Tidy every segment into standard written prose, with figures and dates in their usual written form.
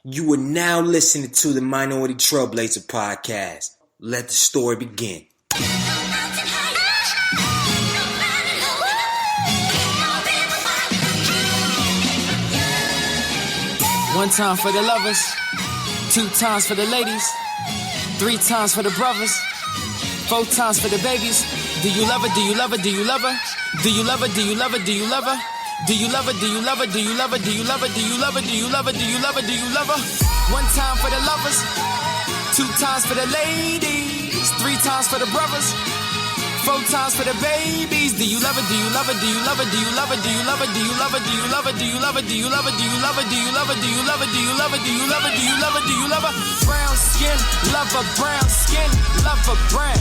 You are now listening to the Minority Trailblazer podcast. Let the story begin. One time for the lovers, 2 times for the ladies, 3 times for the brothers, 4 times for the babies. Do you love her? Do you love her? Do you love her? Do you love her? Do you love her? Do you love her? Do you love her? Do you love her? Do you love her? Do you love her? Do you love her? Do you love her? Do you love her? Do you love her? 1 time for the lovers, 2 times for the ladies, 3 times for the brothers, 4 times for the babies. Do you love her? Do you love her? Do you love her? Do you love her? Do you love her? Do you love her? Do you love her? Do you love her? Do you love her? Do you love her? Do you love her? Do you love her? Do you love her? Do you love her? Do you love her? Do you love her? Brown skin, love her brown skin, love her brown.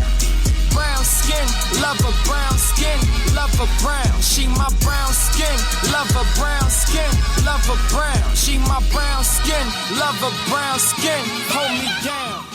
Brown skin, love her brown skin, love her brown. She my brown skin, love her brown skin, love her brown. She my brown skin, love her brown skin. Hold me down.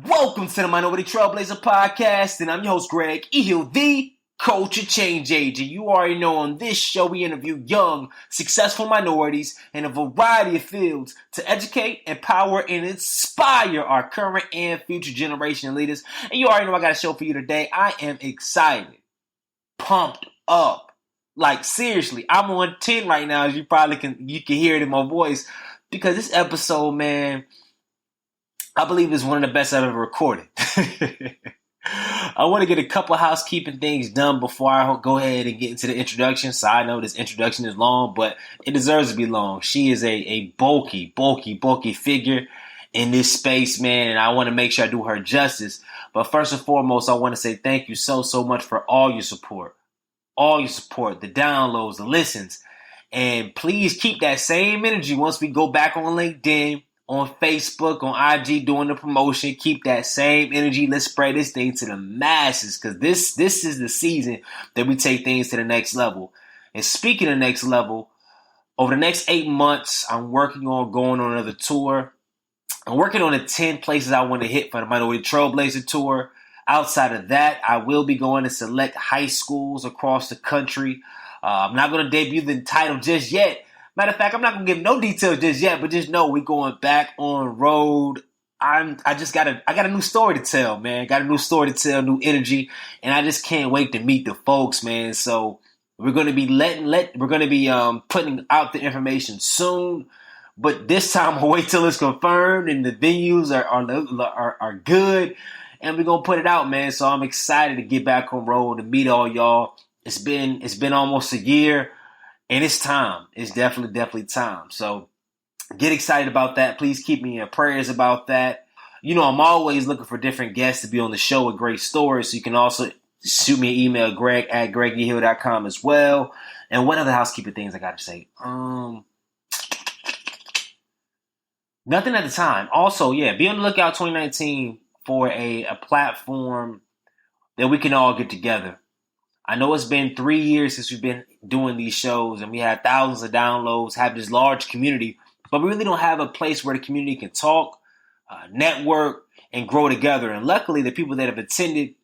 Welcome to the Minority Trailblazer podcast, and I'm your host, Greg Ehill, the culture change agent. You already know on this show we interview young, successful minorities in a variety of fields to educate, empower, and inspire our current and future generation leaders. And you already know I got a show for you today. I am excited, pumped up. Like seriously, I'm on 10 right now, as you can hear it in my voice, because this episode, man, I believe is one of the best I've ever recorded. I want to get a couple housekeeping things done before I go ahead and get into the introduction. Side note, this introduction is long, but it deserves to be long. She is a bulky figure in this space, man, and I want to make sure I do her justice. But first and foremost, I want to say thank you so much for all your support. The downloads, the listens. And please keep that same energy once we go back on LinkedIn, on Facebook, on IG, doing the promotion. Keep that same energy. Let's spread this thing to the masses, because this is the season that we take things to the next level. And speaking of next level, over the next 8 months, I'm working on going on another tour. I'm working on the 10 places I want to hit for the Minority Trailblazer tour. Outside of that, I will be going to select high schools across the country. I'm not going to debut the title just yet. Matter of fact, I'm not going to give no details just yet, but just know we're going back on road. I got a new story to tell, man. Got a new story to tell, new energy, and I just can't wait to meet the folks, man. So we're going to be putting out the information soon, but this time I'll wait till it's confirmed and the venues are good, and we're going to put it out, man. So I'm excited to get back on road and meet all y'all. It's been almost a year. And it's time. It's definitely time. So get excited about that. Please keep me in prayers about that. You know, I'm always looking for different guests to be on the show with great stories. So you can also shoot me an email, greg@gregehill.com as well. And what other housekeeping things I got to say? Nothing at the time. Also, yeah, be on the lookout 2019 for a platform that we can all get together. I know it's been 3 years since we've been doing these shows, and we had thousands of downloads, have this large community, but we really don't have a place where the community can talk, network, and grow together. And luckily, the people that have attended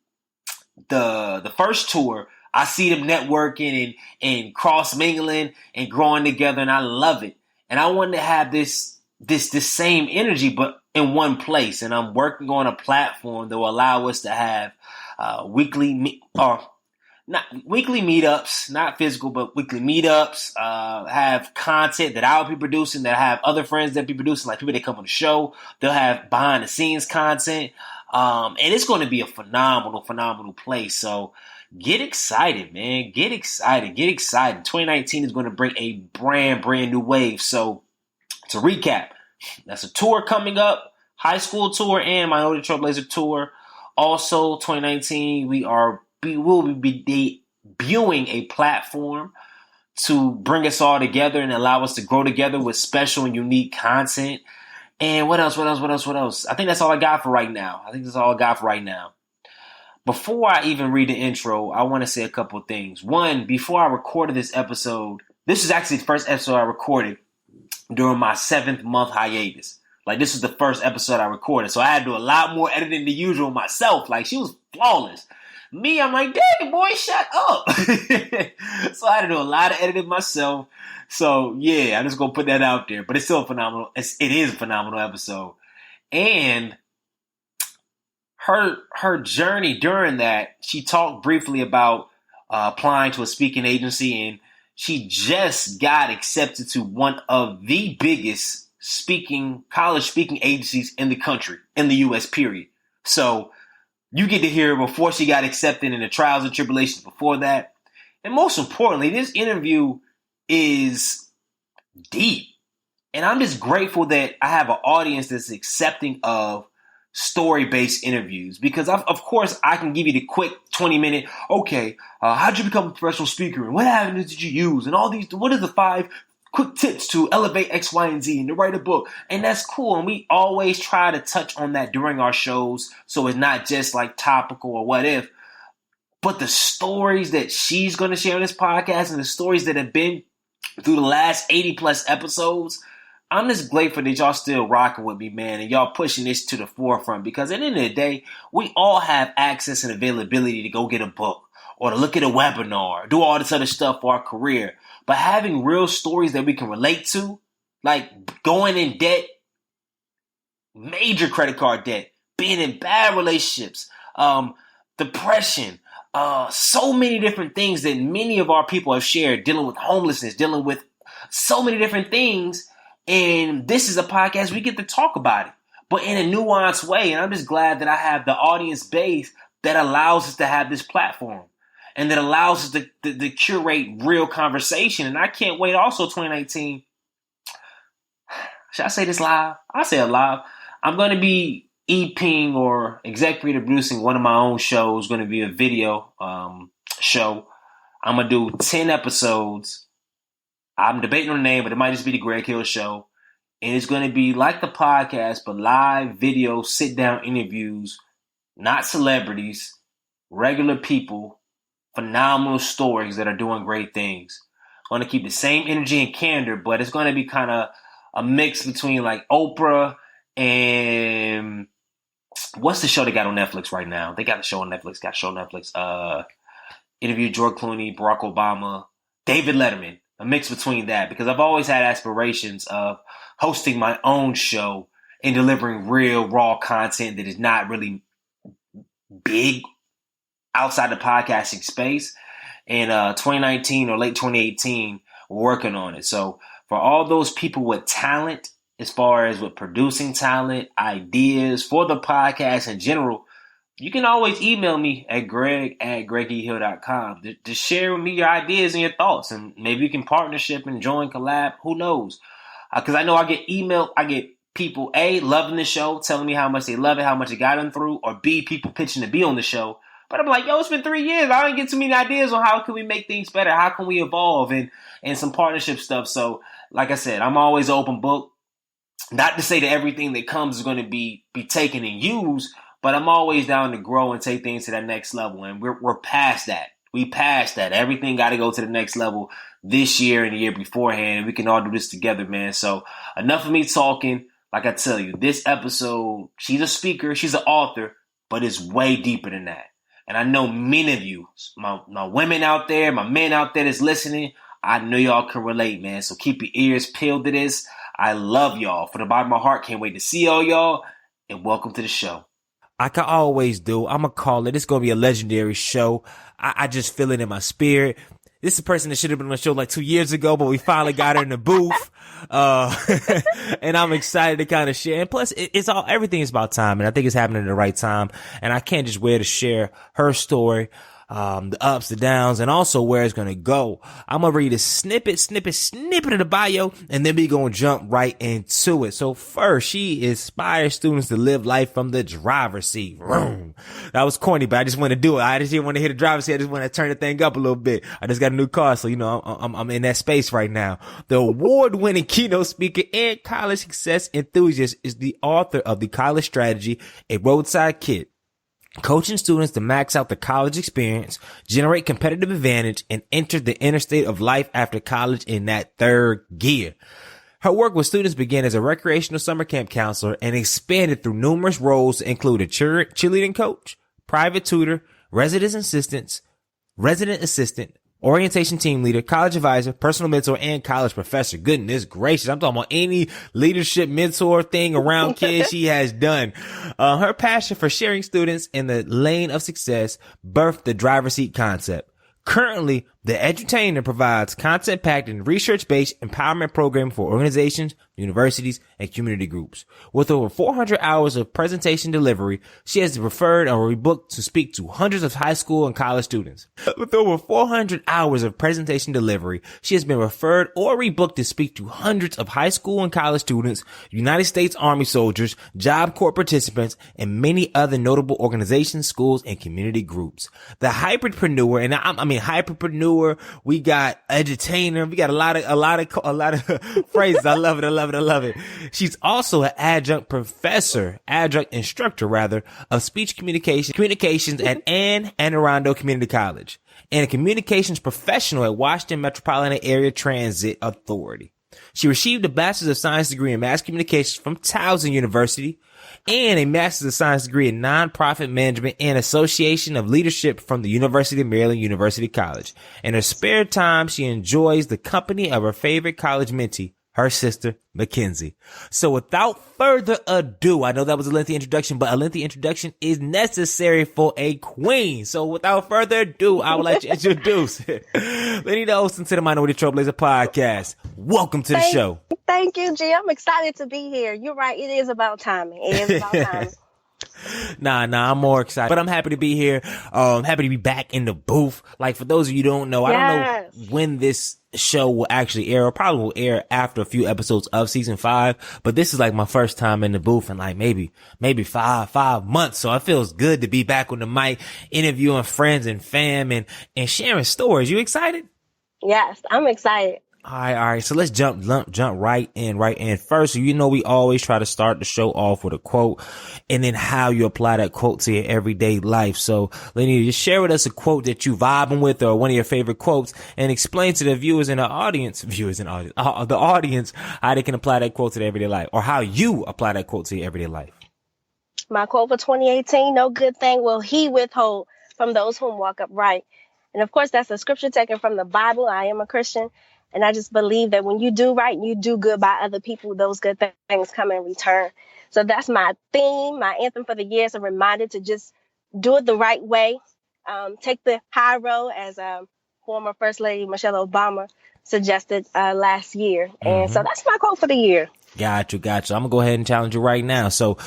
the first tour, I see them networking and cross-mingling and growing together, and I love it. And I wanted to have this same energy, but in one place. And I'm working on a platform that will allow us to have weekly meetups, not physical, but weekly meetups, have content that I'll be producing, that I have other friends that be producing, like people that come on the show. They'll have behind the scenes content. And it's going to be a phenomenal place. So get excited, man. Get excited. 2019 is going to bring a brand new wave. So to recap, that's a tour coming up, high school tour and Minority Trailblazer tour. Also, 2019, we will be debuting a platform to bring us all together and allow us to grow together with special and unique content. And what else? I think that's all I got for right now. Before I even read the intro, I want to say a couple of things. One, before I recorded this episode, this is actually the first episode I recorded during my 7th month hiatus. Like, this is the first episode I recorded. So I had to do a lot more editing than usual myself. Like, she was flawless. Me, I'm like, dang, boy, shut up. So I had to do a lot of editing myself. So yeah, I'm just gonna put that out there. But it's still phenomenal. It is a phenomenal episode. And her journey during that, she talked briefly about applying to a speaking agency, and she just got accepted to one of the biggest college speaking agencies in the country, in the U.S. period. So you get to hear before she got accepted and the trials and tribulations before that. And most importantly, this interview is deep. And I'm just grateful that I have an audience that's accepting of story-based interviews, because of course I can give you the quick 20-minute, okay, how'd you become a professional speaker and what avenues did you use and all these, what are the 5 quick tips to elevate X, Y, and Z and to write a book. And that's cool. And we always try to touch on that during our shows, so it's not just like topical or what if, but the stories that she's going to share on this podcast and the stories that have been through the last 80 plus episodes, I'm just grateful that y'all still rocking with me, man, and y'all pushing this to the forefront, because at the end of the day, we all have access and availability to go get a book or to look at a webinar, do all this other stuff for our career. But having real stories that we can relate to, like going in debt, major credit card debt, being in bad relationships, depression, so many different things that many of our people have shared, dealing with homelessness, dealing with so many different things. And this is a podcast we get to talk about it, but in a nuanced way. And I'm just glad that I have the audience base that allows us to have this platform and that allows us to curate real conversation. And I can't wait also 2019. Should I say this live? I'll say it live. I'm going to be EPing or executive producing one of my own shows. Going to be a video show. I'm going to do 10 episodes. I'm debating on the name, but it might just be the Greg Hill Show. And it's going to be like the podcast, but live video, sit-down interviews, not celebrities, regular people, phenomenal stories that are doing great things. I'm going to keep the same energy and candor, but it's going to be kind of a mix between like Oprah and what's the show they got on Netflix right now? They got a show on Netflix. Interviewed George Clooney, Barack Obama, David Letterman. A mix between that, because I've always had aspirations of hosting my own show and delivering real, raw content that is not really big outside the podcasting space. In 2019 or late 2018, we're working on it. So for all those people with talent, as far as with producing talent, ideas for the podcast in general, you can always email me at greg@gregehill.com to share with me your ideas and your thoughts. And maybe we can partnership and join, collab. Who knows? Because I know I get people, A, loving the show, telling me how much they love it, how much it got them through, or B, people pitching to be on the show. But I'm like, yo, it's been 3 years. I didn't get too many ideas on how can we make things better? How can we evolve and some partnership stuff? So, like I said, I'm always open book. Not to say that everything that comes is going to be taken and used, but I'm always down to grow and take things to that next level. And we're past that. We passed that. Everything got to go to the next level this year and the year beforehand. And we can all do this together, man. So enough of me talking. Like I tell you, this episode, she's a speaker, she's an author, but it's way deeper than that. And I know many of you, my women out there, my men out there that's listening, I know y'all can relate, man. So keep your ears peeled to this. I love y'all. From the bottom of my heart, can't wait to see all y'all. And welcome to the show. Like I always do, I'm going to call it. It's going to be a legendary show. I just feel it in my spirit. This is a person that should have been on the show like 2 years ago, but we finally got her in the booth. And I'm excited to kind of share. And plus, everything is about time. And I think it's happening at the right time. And I can't just wait to share her story. The ups, the downs, and also where it's going to go. I'm going to read a snippet of the bio, and then we going to jump right into it. So first, she inspires students to live life from the driver's seat. Vroom. That was corny, but I just want to do it. I just didn't want to hit the driver's seat. I just want to turn the thing up a little bit. I just got a new car, so, I'm in that space right now. The award-winning keynote speaker and college success enthusiast is the author of The College Strategy, a roadside kit, coaching students to max out the college experience, generate competitive advantage, and enter the interstate of life after college in that third gear. Her work with students began as a recreational summer camp counselor and expanded through numerous roles to include a cheerleading coach, private tutor, resident assistant, orientation team leader, college advisor, personal mentor, and college professor. Goodness gracious. I'm talking about any leadership mentor thing around kids she has done. Her passion for sharing students in the lane of success birthed the driver's seat concept. Currently, the edutainer provides content-packed and research-based empowerment programming for organizations, universities, and community groups. With over 400 hours of presentation delivery, she has referred or rebooked to speak to hundreds of high school and college students. With over 400 hours of presentation delivery, she has been referred or rebooked to speak to hundreds of high school and college students, United States Army soldiers, Job Corps participants, and many other notable organizations, schools, and community groups. The hybridpreneur, and I mean hyperpreneur, we got edutainer, we got a lot of phrases. I love it. She's also an adjunct instructor of speech communications at Anne Arundel Community College, and a communications professional at Washington Metropolitan Area Transit Authority. She received a Bachelor's of Science degree in Mass Communications from Towson University and a Master's of Science degree in Nonprofit Management and Association of Leadership from the University of Maryland University College. In her spare time, she enjoys the company of her favorite college mentee, her sister, Mackenzie. So without further ado, I know that was a lengthy introduction, but a lengthy introduction is necessary for a queen. So without further ado, I would like to introduce Linita Hosten to the Minority Trailblazer podcast. Welcome to the show. Thank you, G. I'm excited to be here. You're right. It is about timing. Nah, I'm more excited, but I'm happy to be here. Happy to be back in the booth. Like, for those of you who don't know, I don't know when this show will actually air. It probably will air after a few episodes of season 5, but this is like my first time in the booth in like maybe five months. So it feels good to be back on the mic, interviewing friends and fam and sharing stories. You excited? Yes, I'm excited. All right. So let's jump right in. First, we always try to start the show off with a quote and then how you apply that quote to your everyday life. So, Linnita, just share with us a quote that you vibing with or one of your favorite quotes and explain to the viewers and the audience, the audience, how they can apply that quote to their everyday life or how you apply that quote to your everyday life. My quote for 2018, no good thing will he withhold from those whom walk upright. And of course, that's a scripture taken from the Bible. I am a Christian. And I just believe that when you do right and you do good by other people, those good things come in return. So that's my theme. My anthem for the year is a reminder to just do it the right way. Take the high road, as former First Lady Michelle Obama suggested last year. And so that's my quote for the year. Got you. I'm going to go ahead and challenge you right now. So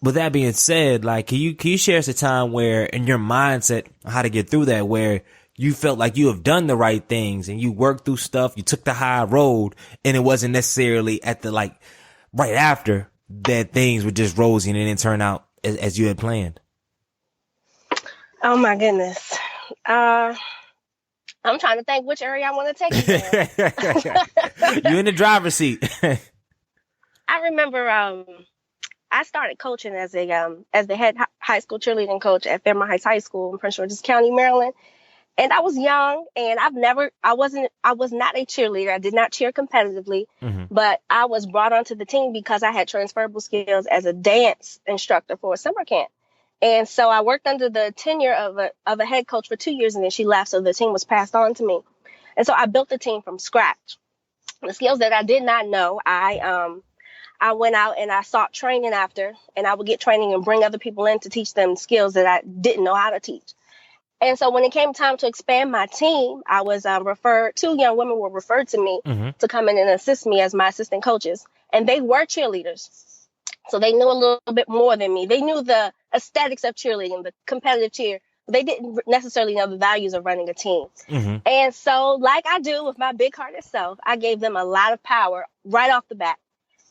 with that being said, like, can you share us a time where in your mindset, how to get through that, where you felt like you have done the right things and you worked through stuff, you took the high road, and it wasn't necessarily at the, like, right after that things were just rosy and it didn't turn out as you had planned? Oh my goodness. I'm trying to think which area I want to take it in. You in the driver's seat. I remember I started coaching as the head high school cheerleading coach at Fairmont Heights High School in Prince George's County, Maryland. And I was young, and I was not a cheerleader. I did not cheer competitively, but I was brought onto the team because I had transferable skills as a dance instructor for a summer camp. And so I worked under the tenure of a head coach for 2 years, and then she left, so the team was passed on to me. And so I built the team from scratch. The skills that I did not know, I went out and I sought training after, and I would get training and bring other people in to teach them skills that I didn't know how to teach. And so when it came time to expand my team, I was referred, 2 young women were referred to me to come in and assist me as my assistant coaches. And they were cheerleaders. So they knew a little bit more than me. They knew the aesthetics of cheerleading, the competitive cheer. But they didn't necessarily know the values of running a team. And so, like I do with my big-hearted self, I gave them a lot of power right off the bat.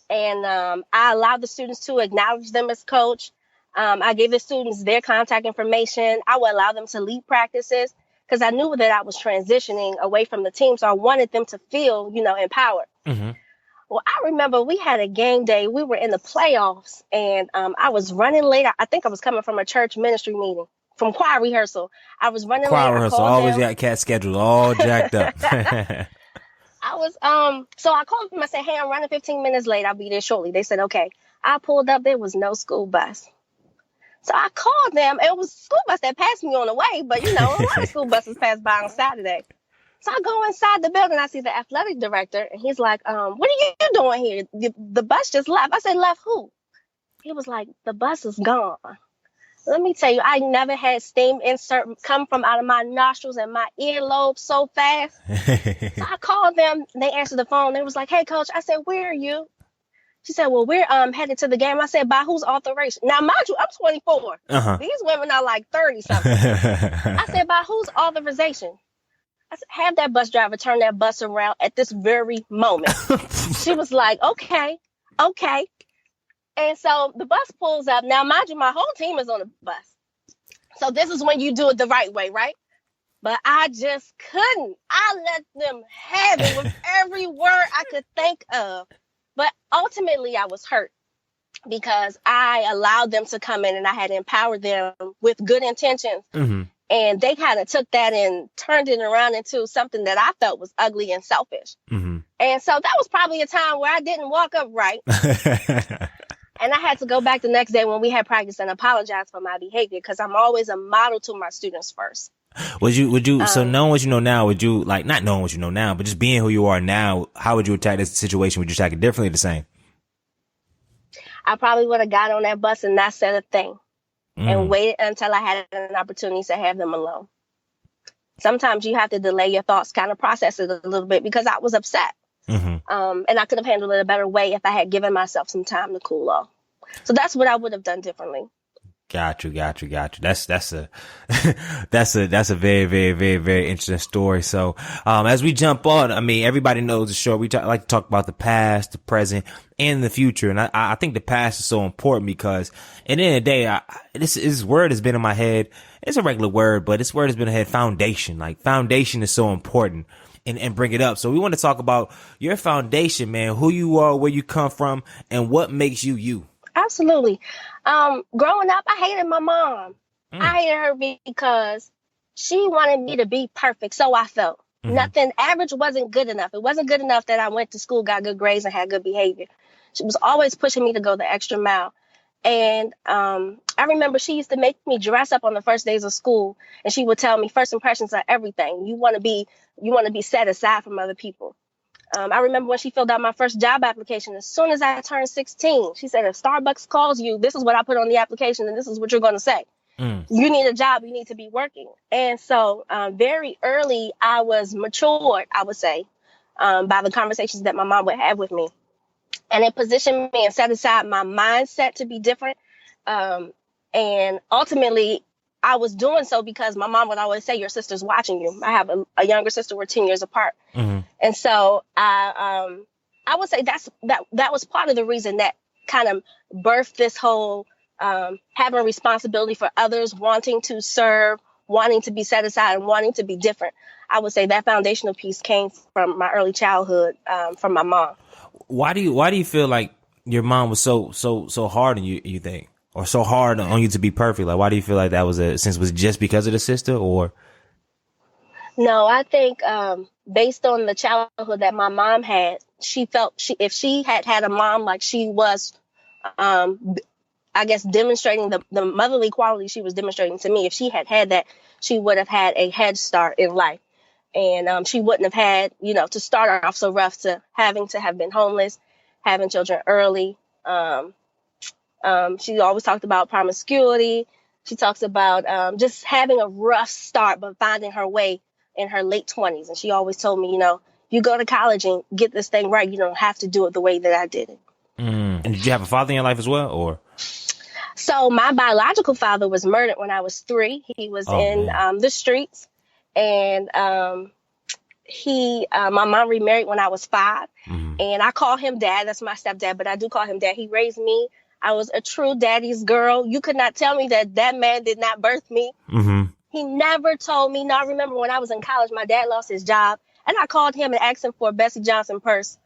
And I allowed the students to acknowledge them as coach. I gave the students their contact information. I would allow them to lead practices because I knew that I was transitioning away from the team. So I wanted them to feel, empowered. Well, I remember we had a game day. We were in the playoffs and I was running late. I think I was coming from a church ministry meeting, from choir rehearsal. I was running late. Choir rehearsal, always got cat scheduled, all jacked up. So I called them. I said, hey, I'm running 15 minutes late. I'll be there shortly. They said, okay. I pulled up. There was no school bus. So I called them. It was a school bus that passed me on the way, but a lot of school buses pass by on Saturday. So I go inside the building. I see the athletic director, and he's like, "What are you doing here? The bus just left." I said, "Left who?" He was like, "The bus is gone." Let me tell you, I never had steam insert come from out of my nostrils and my earlobe so fast. So I called them. They answered the phone. They was like, "Hey, coach." I said, "Where are you?" She said, "Well, we're headed to the game." I said, "By whose authorization?" Now, mind you, I'm 24. These women are like 30-something. I said, "By whose authorization?" I said, "Have that bus driver turn that bus around at this very moment." She was like, okay. And so the bus pulls up. Now, mind you, my whole team is on the bus. So this is when you do it the right way, right? But I just couldn't. I let them have it with every word I could think of. But ultimately, I was hurt because I allowed them to come in and I had empowered them with good intentions. Mm-hmm. And they kind of took that and turned it around into something that I felt was ugly and selfish. Mm-hmm. And so that was probably a time where I didn't walk up right. And I had to go back the next day when we had practice and apologize for my behavior because I'm always a model to my students first. Would you, so knowing what you know now, would you, like, not knowing what you know now, but just being who you are now, how would you attack this situation? Would you attack it differently or the same? I probably would have got on that bus and not said a thing and waited until I had an opportunity to have them alone. Sometimes you have to delay your thoughts, kind of process it a little bit because I was upset. Mm-hmm. And I could have handled it a better way if I had given myself some time to cool off. So that's what I would have done differently. Got you. That's a very, very, very, very interesting story. So, as we jump on, I mean, everybody knows the show. We like to talk about the past, the present, and the future. And I think the past is so important because at the end of the day, this word has been in my head. It's a regular word, but this word has been in my head. Foundation. Like, foundation is so important. And bring it up. So we want to talk about your foundation, man, who you are, where you come from, and what makes you you. Absolutely. Growing up, I hated my mom. I hated her because she wanted me to be perfect. So I felt nothing average wasn't good enough. It wasn't good enough that I went to school, got good grades, and had good behavior. She was always pushing me to go the extra mile. And I remember she used to make me dress up on the first days of school, and she would tell me first impressions are everything. You want to be set aside from other people. I remember when she filled out my first job application, as soon as I turned 16, she said, if Starbucks calls you, this is what I put on the application, and this is what you're going to say. You need a job. You need to be working. And so very early, I was matured, I would say, by the conversations that my mom would have with me. And it positioned me and set aside my mindset to be different. And ultimately, I was doing so because my mom would always say, your sister's watching you. I have a younger sister. We're 10 years apart. Mm-hmm. And so I would say that was part of the reason that kind of birthed this whole having responsibility for others, wanting to serve, wanting to be set aside, and wanting to be different. I would say that foundational piece came from my early childhood, from my mom. Why do you feel like your mom was so hard on you think? Or so hard on you to be perfect? Like, why do you feel like that was was it just because of the sister, or? No, I think based on the childhood that my mom had, she felt if she had a mom like she was, I guess, demonstrating the motherly quality she was demonstrating to me. If she had that, she would have had a head start in life. And she wouldn't have had, to start off so rough, to having to have been homeless, having children early. She always talked about promiscuity. She talks about just having a rough start, but finding her way in her late 20s. And she always told me, you go to college and get this thing right. You don't have to do it the way that I did it. And did you have a father in your life as well, or? So my biological father was murdered when I was 3. He was in the streets. And my mom remarried when I was 5. Mm-hmm. And I call him dad. That's my stepdad, but I do call him dad. He raised me. I was a true daddy's girl. You could not tell me that man did not birth me. Mm-hmm. He never told me. Now, I remember when I was in college, my dad lost his job, and I called him and asked him for a Bessie Johnson purse,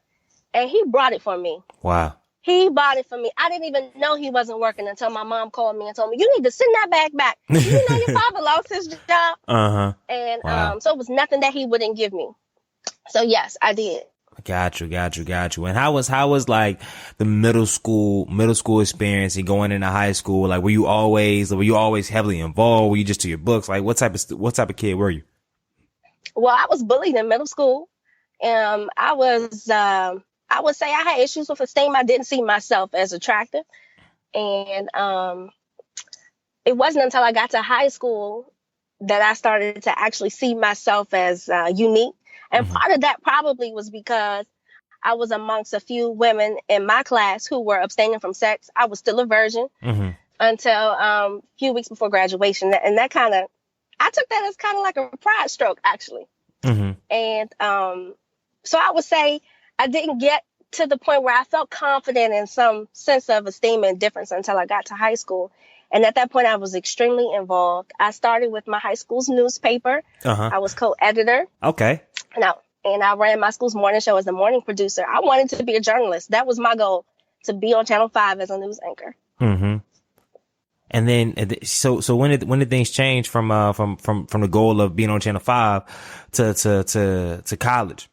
and he brought it for me. Wow. He bought it for me. I didn't even know he wasn't working until my mom called me and told me, you need to send that bag back. You know your father lost his job. Uh-huh. And wow. So it was nothing that he wouldn't give me. So, yes, I did. Got you. And how was like the middle school experience and going into high school? Like, were you always heavily involved? Were you just to your books? Like, what type of kid were you? Well, I was bullied in middle school. I would say I had issues with esteem. I didn't see myself as attractive. And it wasn't until I got to high school that I started to actually see myself as unique. And part of that probably was because I was amongst a few women in my class who were abstaining from sex. I was still a virgin until a few weeks before graduation. And that I took that as kind of like a pride stroke, actually. And so I would say I didn't get to the point where I felt confident in some sense of esteem and difference until I got to high school. And at that point, I was extremely involved. I started with my high school's newspaper. I was co-editor. Okay. And I ran my school's morning show as the morning producer. I wanted to be a journalist. That was my goal, to be on Channel 5 as a news anchor. And then, so when did things change from the goal of being on Channel 5 to college?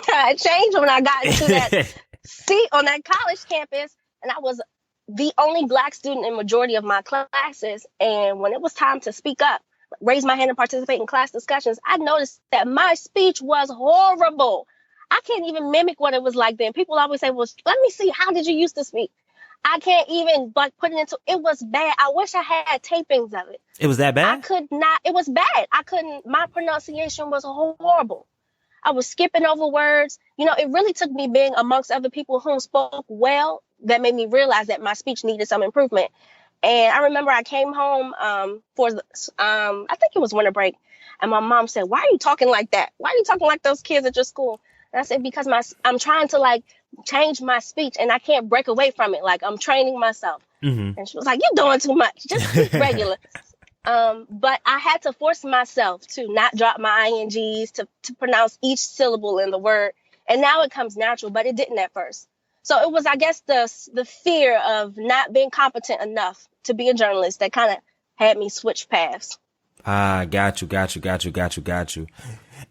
It changed when I got into that seat on that college campus, and I was the only Black student in majority of my classes. And when it was time to speak up, raise my hand and participate in class discussions, I noticed that my speech was horrible. I can't even mimic what it was like then. People always say, well, let me see, how did you used to speak? I can't even put it into, it was bad. I wish I had tapings of it. It was that bad? I could not, it was bad. My pronunciation was horrible. I was skipping over words. It really took me being amongst other people who spoke well that made me realize that my speech needed some improvement. And I remember I came home for I think it was winter break, and my mom said, "Why are you talking like that? Why are you talking like those kids at your school?" And I said, "Because I'm trying to change my speech, and I can't break away from it. Like, I'm training myself." And she was like, "You're doing too much. Just speak regular." But I had to force myself to not drop my INGs, to pronounce each syllable in the word. And now it comes natural, but it didn't at first. So it was, I guess, the fear of not being competent enough to be a journalist that kind of had me switch paths. Got you.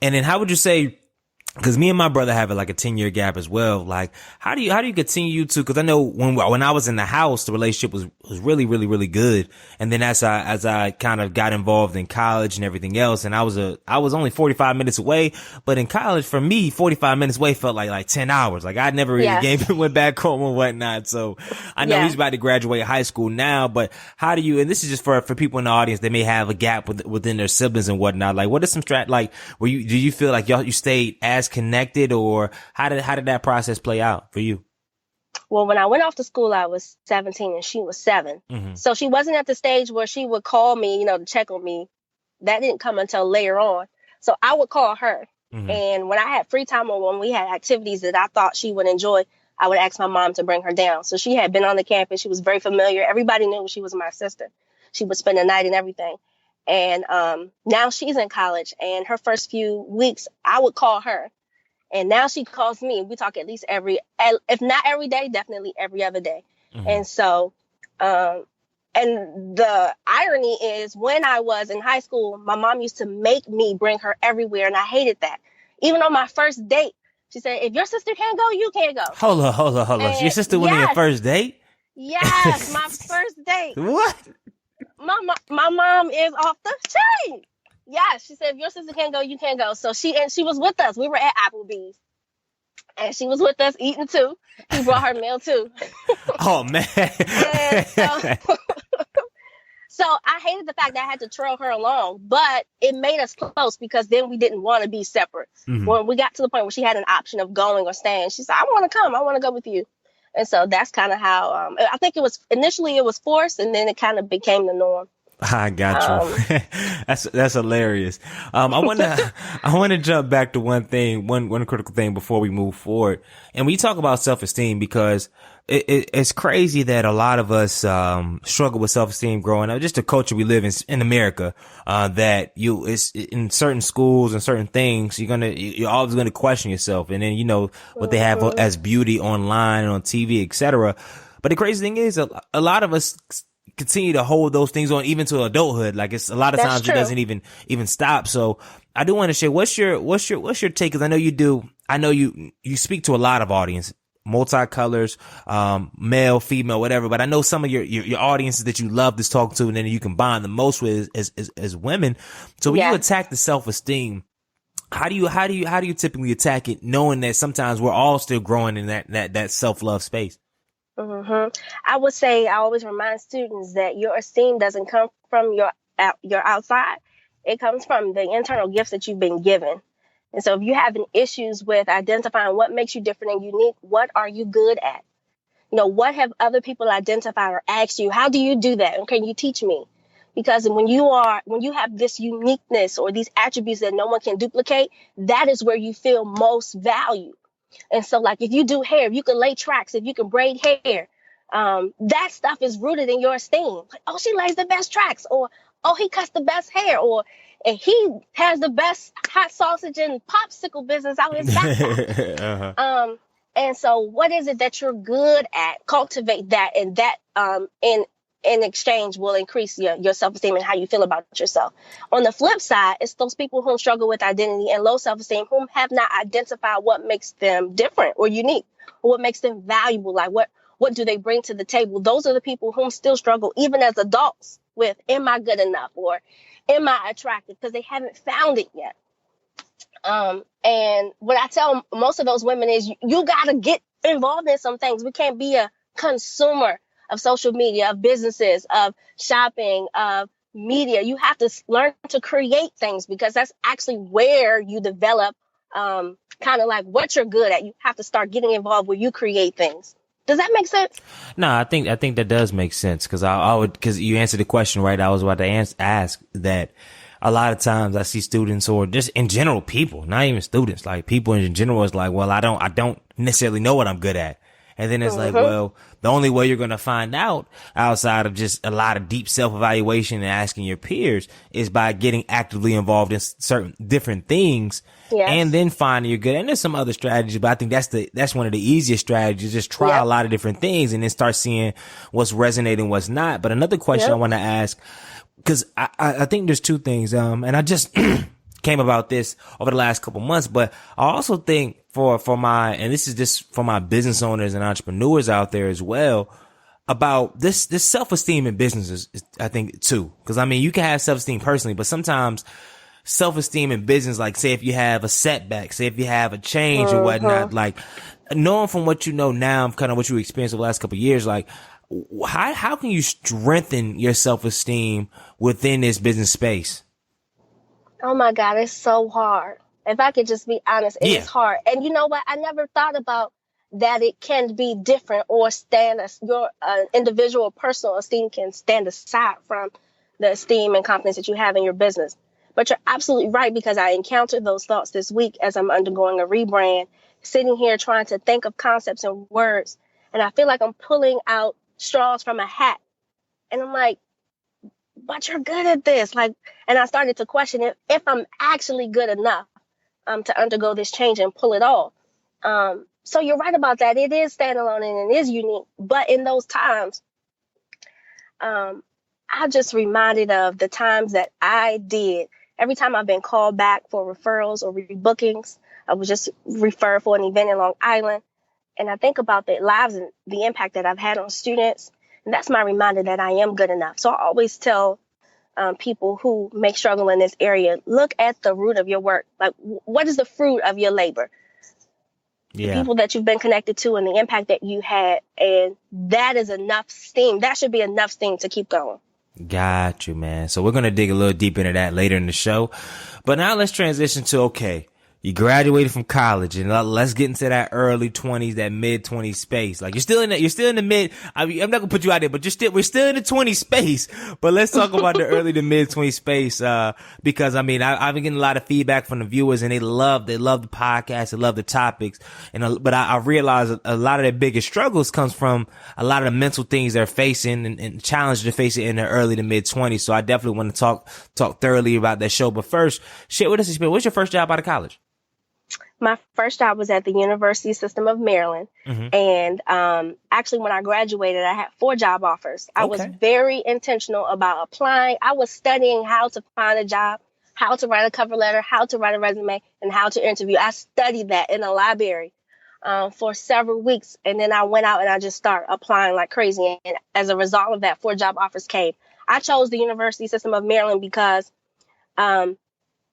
And then how would you say, because me and my brother have like a 10-year gap as well. Like, how do you continue to? Because I know when I was in the house, the relationship was really, really, really good. And then as I kind of got involved in college and everything else, and I was only 45 minutes away, but in college for me, 45 minutes away felt like 10 hours. Like, I never really went back home and whatnot. So I know he's about to graduate high school now, but how do you? And this is just for people in the audience that may have a gap within their siblings and whatnot. Like, what is some do you feel like you stayed as connected, or how did that process play out for you? Well, when I went off to school, I was 17 and she was 7. So she wasn't at the stage where she would call me, to check on me. That didn't come until later on. So I would call her. And when I had free time or when we had activities that I thought she would enjoy, I would ask my mom to bring her down. So she had been on the campus. She was very familiar. Everybody knew she was my sister. She would spend the night and everything. And now she's in college, and her first few weeks, I would call her. And now she calls me. We talk at least if not every day, definitely every other day. And so, and the irony is, when I was in high school, my mom used to make me bring her everywhere, and I hated that. Even on my first date, she said, "If your sister can't go, you can't go." Hold on. And your sister went on your first date? Yes, my first date. What? My mom is off the chain. Yeah, she said, "If your sister can't go, you can't go." So she was with us. We were at Applebee's, and she was with us eating too. He brought her meal too. Oh man! So I hated the fact that I had to trail her along, but it made us close because then we didn't want to be separate. When we got to the point where she had an option of going or staying, she said, "I want to come. I want to go with you." And so that's kind of how I think it was initially forced, and then it kind of became the norm. I got you. That's hilarious. I want to jump back to one critical thing before we move forward. And we talk about self-esteem, because it's crazy that a lot of us, struggle with self-esteem growing up. Just the culture we live in America, that it's in certain schools and certain things, you're always going to question yourself. And then, what they have as beauty online and on TV, etc. But the crazy thing is, a lot of us continue to hold those things on even to adulthood. Like it's a lot of times it doesn't even stop. So I do want to share what's your take? Cause I know you speak to a lot of audience, multicolors, male, female, whatever. But I know some of your audiences that you love to talk to and then you can bond the most with as women. So when you attack the self-esteem, how do you typically attack it, knowing that sometimes we're all still growing in that self-love space? Mm-hmm. I would say I always remind students that your esteem doesn't come from your outside. It comes from the internal gifts that you've been given. And so if you're having issues with identifying what makes you different and unique, what are you good at? What have other people identified or asked you? How do you do that? And can you teach me? Because when you have this uniqueness or these attributes that no one can duplicate, that is where you feel most valued. And so like if you do hair, if you can lay tracks, if you can braid hair, that stuff is rooted in your esteem. Like, oh, she lays the best tracks, or oh, he cuts the best hair, and he has the best hot sausage and popsicle business out his backpack. Uh-huh. And so what is it that you're good at? Cultivate that, and that in exchange will increase your self-esteem and how you feel about yourself. On the flip side, it's those people who struggle with identity and low self-esteem whom have not identified what makes them different or unique, or what makes them valuable. Like what do they bring to the table? Those are the people who still struggle, even as adults, with am I good enough or am I attractive? Because they haven't found it yet. And what I tell most of those women is you got to get involved in some things. We can't be a consumer of social media, of businesses, of shopping, of media. You have to learn to create things, because that's actually where you develop kind of like what you're good at. You have to start getting involved where you create things. Does that make sense? No, I think that does make sense, because because you answered the question right. I was about to ask that. A lot of times I see students, or just in general people, not even students, like people in general is like, well, I don't necessarily know what I'm good at. And then it's like, well, the only way you're going to find out outside of just a lot of deep self-evaluation and asking your peers is by getting actively involved in certain different things. Yes. And then finding you're good. And there's some other strategies, but I think that's one of the easiest strategies. Just try a lot of different things and then start seeing what's resonating, what's not. But another question I want to ask, because I think there's two things, and I just came about this over the last couple months, but I also think for and this is just for my business owners and entrepreneurs out there as well, about this self-esteem in businesses, I think too. Because I mean, you can have self-esteem personally, but sometimes self-esteem in business, like say if you have a setback, say if you have a change or whatnot, like knowing from what you know now, kind of what you experienced over the last couple of years, like how can you strengthen your self-esteem within this business space? Oh my God, it's so hard. If I could just be honest, it is hard. And you know what? I never thought about that it can be different, or your individual personal esteem can stand aside from the esteem and confidence that you have in your business. But you're absolutely right, because I encountered those thoughts this week as I'm undergoing a rebrand, sitting here trying to think of concepts and words. And I feel like I'm pulling out straws from a hat. And I'm like, but you're good at this. Like, and I started to question if I'm actually good enough to undergo this change and pull it off. So you're right about that. It is standalone and it is unique. But in those times, I just reminded of the times that I did. Every time I've been called back for referrals or rebookings, I was just referred for an event in Long Island. And I think about the lives and the impact that I've had on students. And that's my reminder that I am good enough. So I always tell people who may struggle in this area, look at the root of your work. Like, what is the fruit of your labor? The people that you've been connected to and the impact that you had. And that is enough steam. That should be enough steam to keep going. Got you, man. So we're going to dig a little deep into that later in the show. But now let's transition to, okay, you graduated from college, and let's get into that early 20s, that mid 20s space. Like you're still in the mid. I mean, I'm not gonna put you out there, but we're still in the 20 space. But let's talk about the early to mid 20 space, because I mean, I've been getting a lot of feedback from the viewers, and they love the podcast, they love the topics, but I realize a lot of their biggest struggles comes from a lot of the mental things they're facing and challenges they're facing in their early to mid 20s. So I definitely want to talk thoroughly about that show. But first, share with us, what's your first job out of college? My first job was at the University System of Maryland. Mm-hmm. And actually, when I graduated, I had 4 job offers. I was Okay. very intentional about applying. I was studying how to find a job, how to write a cover letter, how to write a resume, and how to interview. I studied that in a library for several weeks. And then I went out and I just started applying like crazy. And as a result of that, 4 job offers came. I chose the University System of Maryland because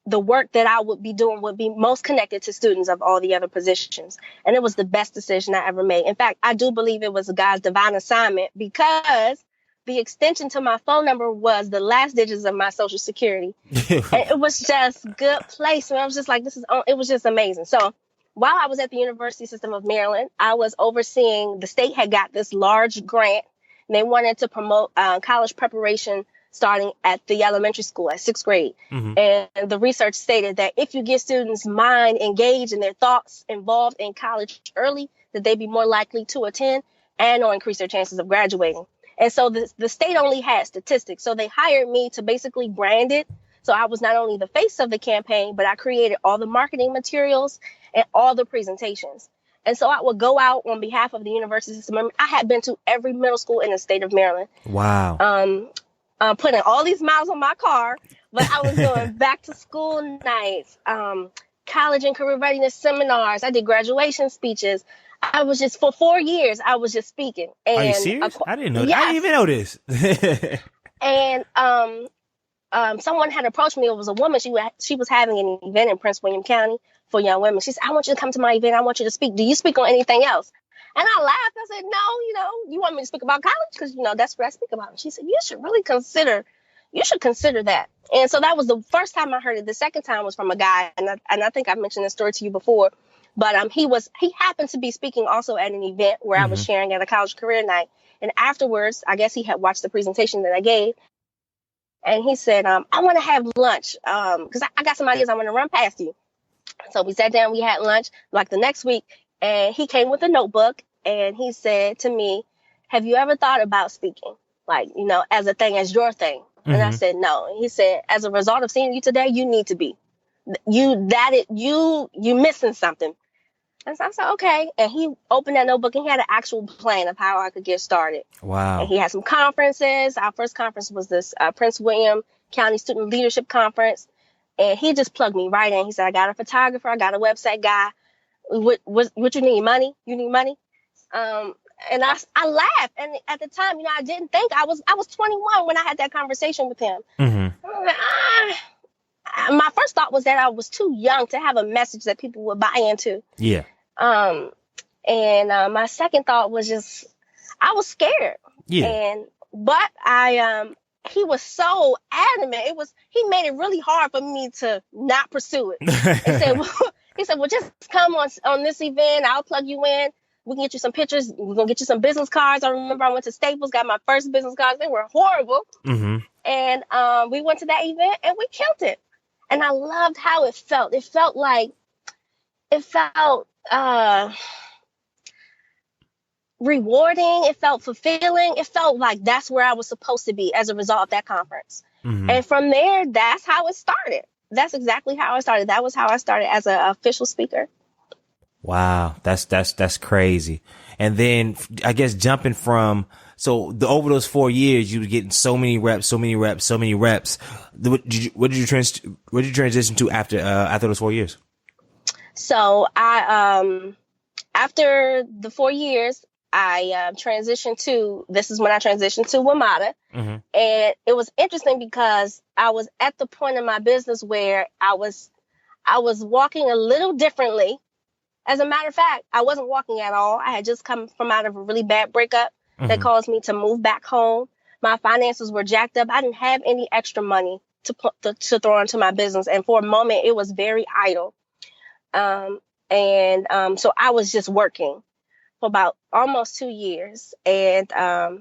the work that I would be doing would be most connected to students of all the other positions. And it was the best decision I ever made. In fact, I do believe it was God's divine assignment because the extension to my phone number was the last digits of my social security. And it was just good placement. I was just like, it was just amazing. So while I was at the University System of Maryland, I was overseeing, the state had got this large grant and they wanted to promote college preparation starting at the elementary school at 6th grade. Mm-hmm. And the research stated that if you get students' mind engaged and their thoughts involved in college early, that they'd be more likely to attend and or increase their chances of graduating. And so the state only had statistics. So they hired me to basically brand it. So I was not only the face of the campaign, but I created all the marketing materials and all the presentations. And so I would go out on behalf of the university system. I had been to every middle school in the state of Maryland. Wow. Putting all these miles on my car, but I was doing back to school nights, college and career readiness seminars. I did graduation speeches. I was just, for 4 years, I was just speaking. And, are you serious? I didn't know. Yes. I didn't even know this. And someone had approached me. It was a woman. She was having an event in Prince William County for young women. She said, I want you to come to my event. I want you to speak. Do you speak on anything else? And I laughed. I said, no, you want me to speak about college? Because, that's what I speak about. And she said, you should consider that. And so that was the first time I heard it. The second time was from a guy. And I think I mentioned this story to you before. But he happened to be speaking also at an event where I was sharing at a college career night. And afterwards, I guess he had watched the presentation that I gave. And he said, I want to have lunch because I got some ideas I want to run past you. So we sat down, we had lunch like the next week. And he came with a notebook and he said to me, have you ever thought about speaking? Like, as a thing, as your thing. Mm-hmm. And I said, no. And he said, as a result of seeing you today, you need to be. You missing something. And so I said, okay. And he opened that notebook and he had an actual plan of how I could get started. Wow. And he had some conferences. Our first conference was this Prince William County Student Leadership Conference. And he just plugged me right in. He said, I got a photographer. I got a website guy. What you need? Money? You need money? And I laughed. And at the time, I didn't think I was 21 when I had that conversation with him. Mm-hmm. My first thought was that I was too young to have a message that people would buy into. Yeah. And my second thought was just, I was scared. Yeah. But he was so adamant. He made it really hard for me to not pursue it. He said, well, just come on this event. I'll plug you in. We can get you some pictures. We're going to get you some business cards. I remember I went to Staples, got my first business cards. They were horrible. Mm-hmm. And we went to that event and we killed it. And I loved how it felt. It felt rewarding. It felt fulfilling. It felt like that's where I was supposed to be as a result of that conference. Mm-hmm. And from there, that's how it started. That's exactly how I started. That was how I started as an official speaker. What that's crazy. And then I guess jumping from, over those 4 years, you were getting so many reps. What did you transition to after those 4 years? So after the 4 years, I transitioned to WMATA. Mm-hmm. And it was interesting because I was at the point in my business where I was walking a little differently. As a matter of fact, I wasn't walking at all. I had just come from out of a really bad breakup that caused me to move back home. My finances were jacked up. I didn't have any extra money to throw into my business. And for a moment, it was very idle. So I was just working for about almost 2 years. And I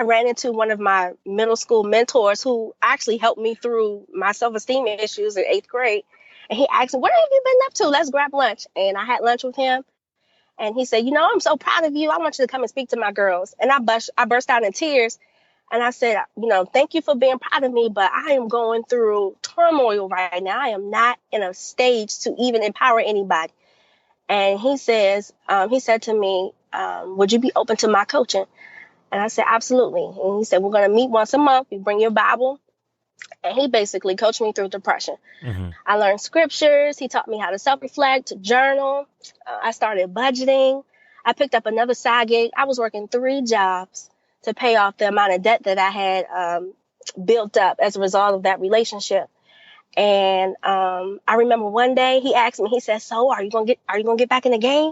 ran into one of my middle school mentors who actually helped me through my self-esteem issues in 8th grade. And he asked me, what have you been up to? Let's grab lunch. And I had lunch with him. And he said, I'm so proud of you. I want you to come and speak to my girls. And I burst out in tears. And I said, thank you for being proud of me, but I am going through turmoil right now. I am not in a stage to even empower anybody. And he said to me, would you be open to my coaching? And I said, absolutely. And he said, we're going to meet once a month. You bring your Bible. And he basically coached me through depression. Mm-hmm. I learned scriptures. He taught me how to self-reflect, to journal. I started budgeting. I picked up another side gig. I was working 3 jobs to pay off the amount of debt that I had built up as a result of that relationship. And I remember one day he asked me, he said, so are you gonna get back in the game?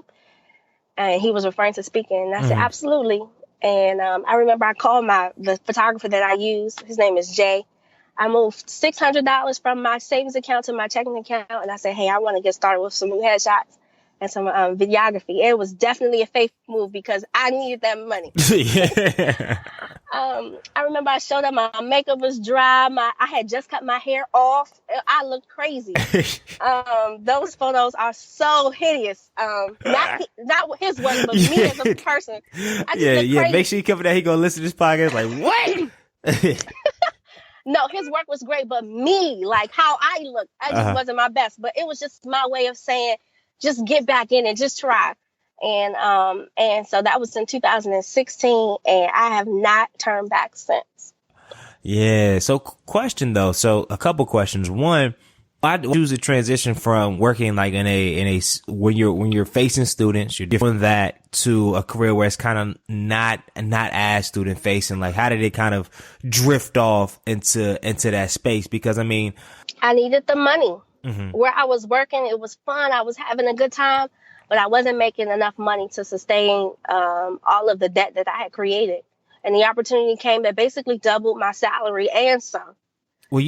And he was referring to speaking. And I said, absolutely. And I remember I called the photographer that I use. His name is Jay. I moved $600 from my savings account to my checking account. And I said, hey, I want to get started with some new headshots and some videography. It was definitely a faith move because I needed that money. Yeah. I remember I showed up, my makeup was dry. I had just cut my hair off. I looked crazy. Those photos are so hideous. Not his work, but me as a person. I just look crazy. Make sure you cover that. He gonna listen to this podcast like, what? No, his work was great, but me, like how I looked, I just wasn't my best. But it was just my way of saying, just get back in and just try. And so that was in 2016, and I have not turned back since. Yeah. So question though. So a couple questions. One, I choose a transition from working like in a when you're facing students, you're doing that to a career where it's kind of not as student facing. Like, how did it kind of drift off into that space? Because I mean, I needed the money. Where I was working, it was fun. I was having a good time, but I wasn't making enough money to sustain all of the debt that I had created. And the opportunity came that basically doubled my salary and some. Well,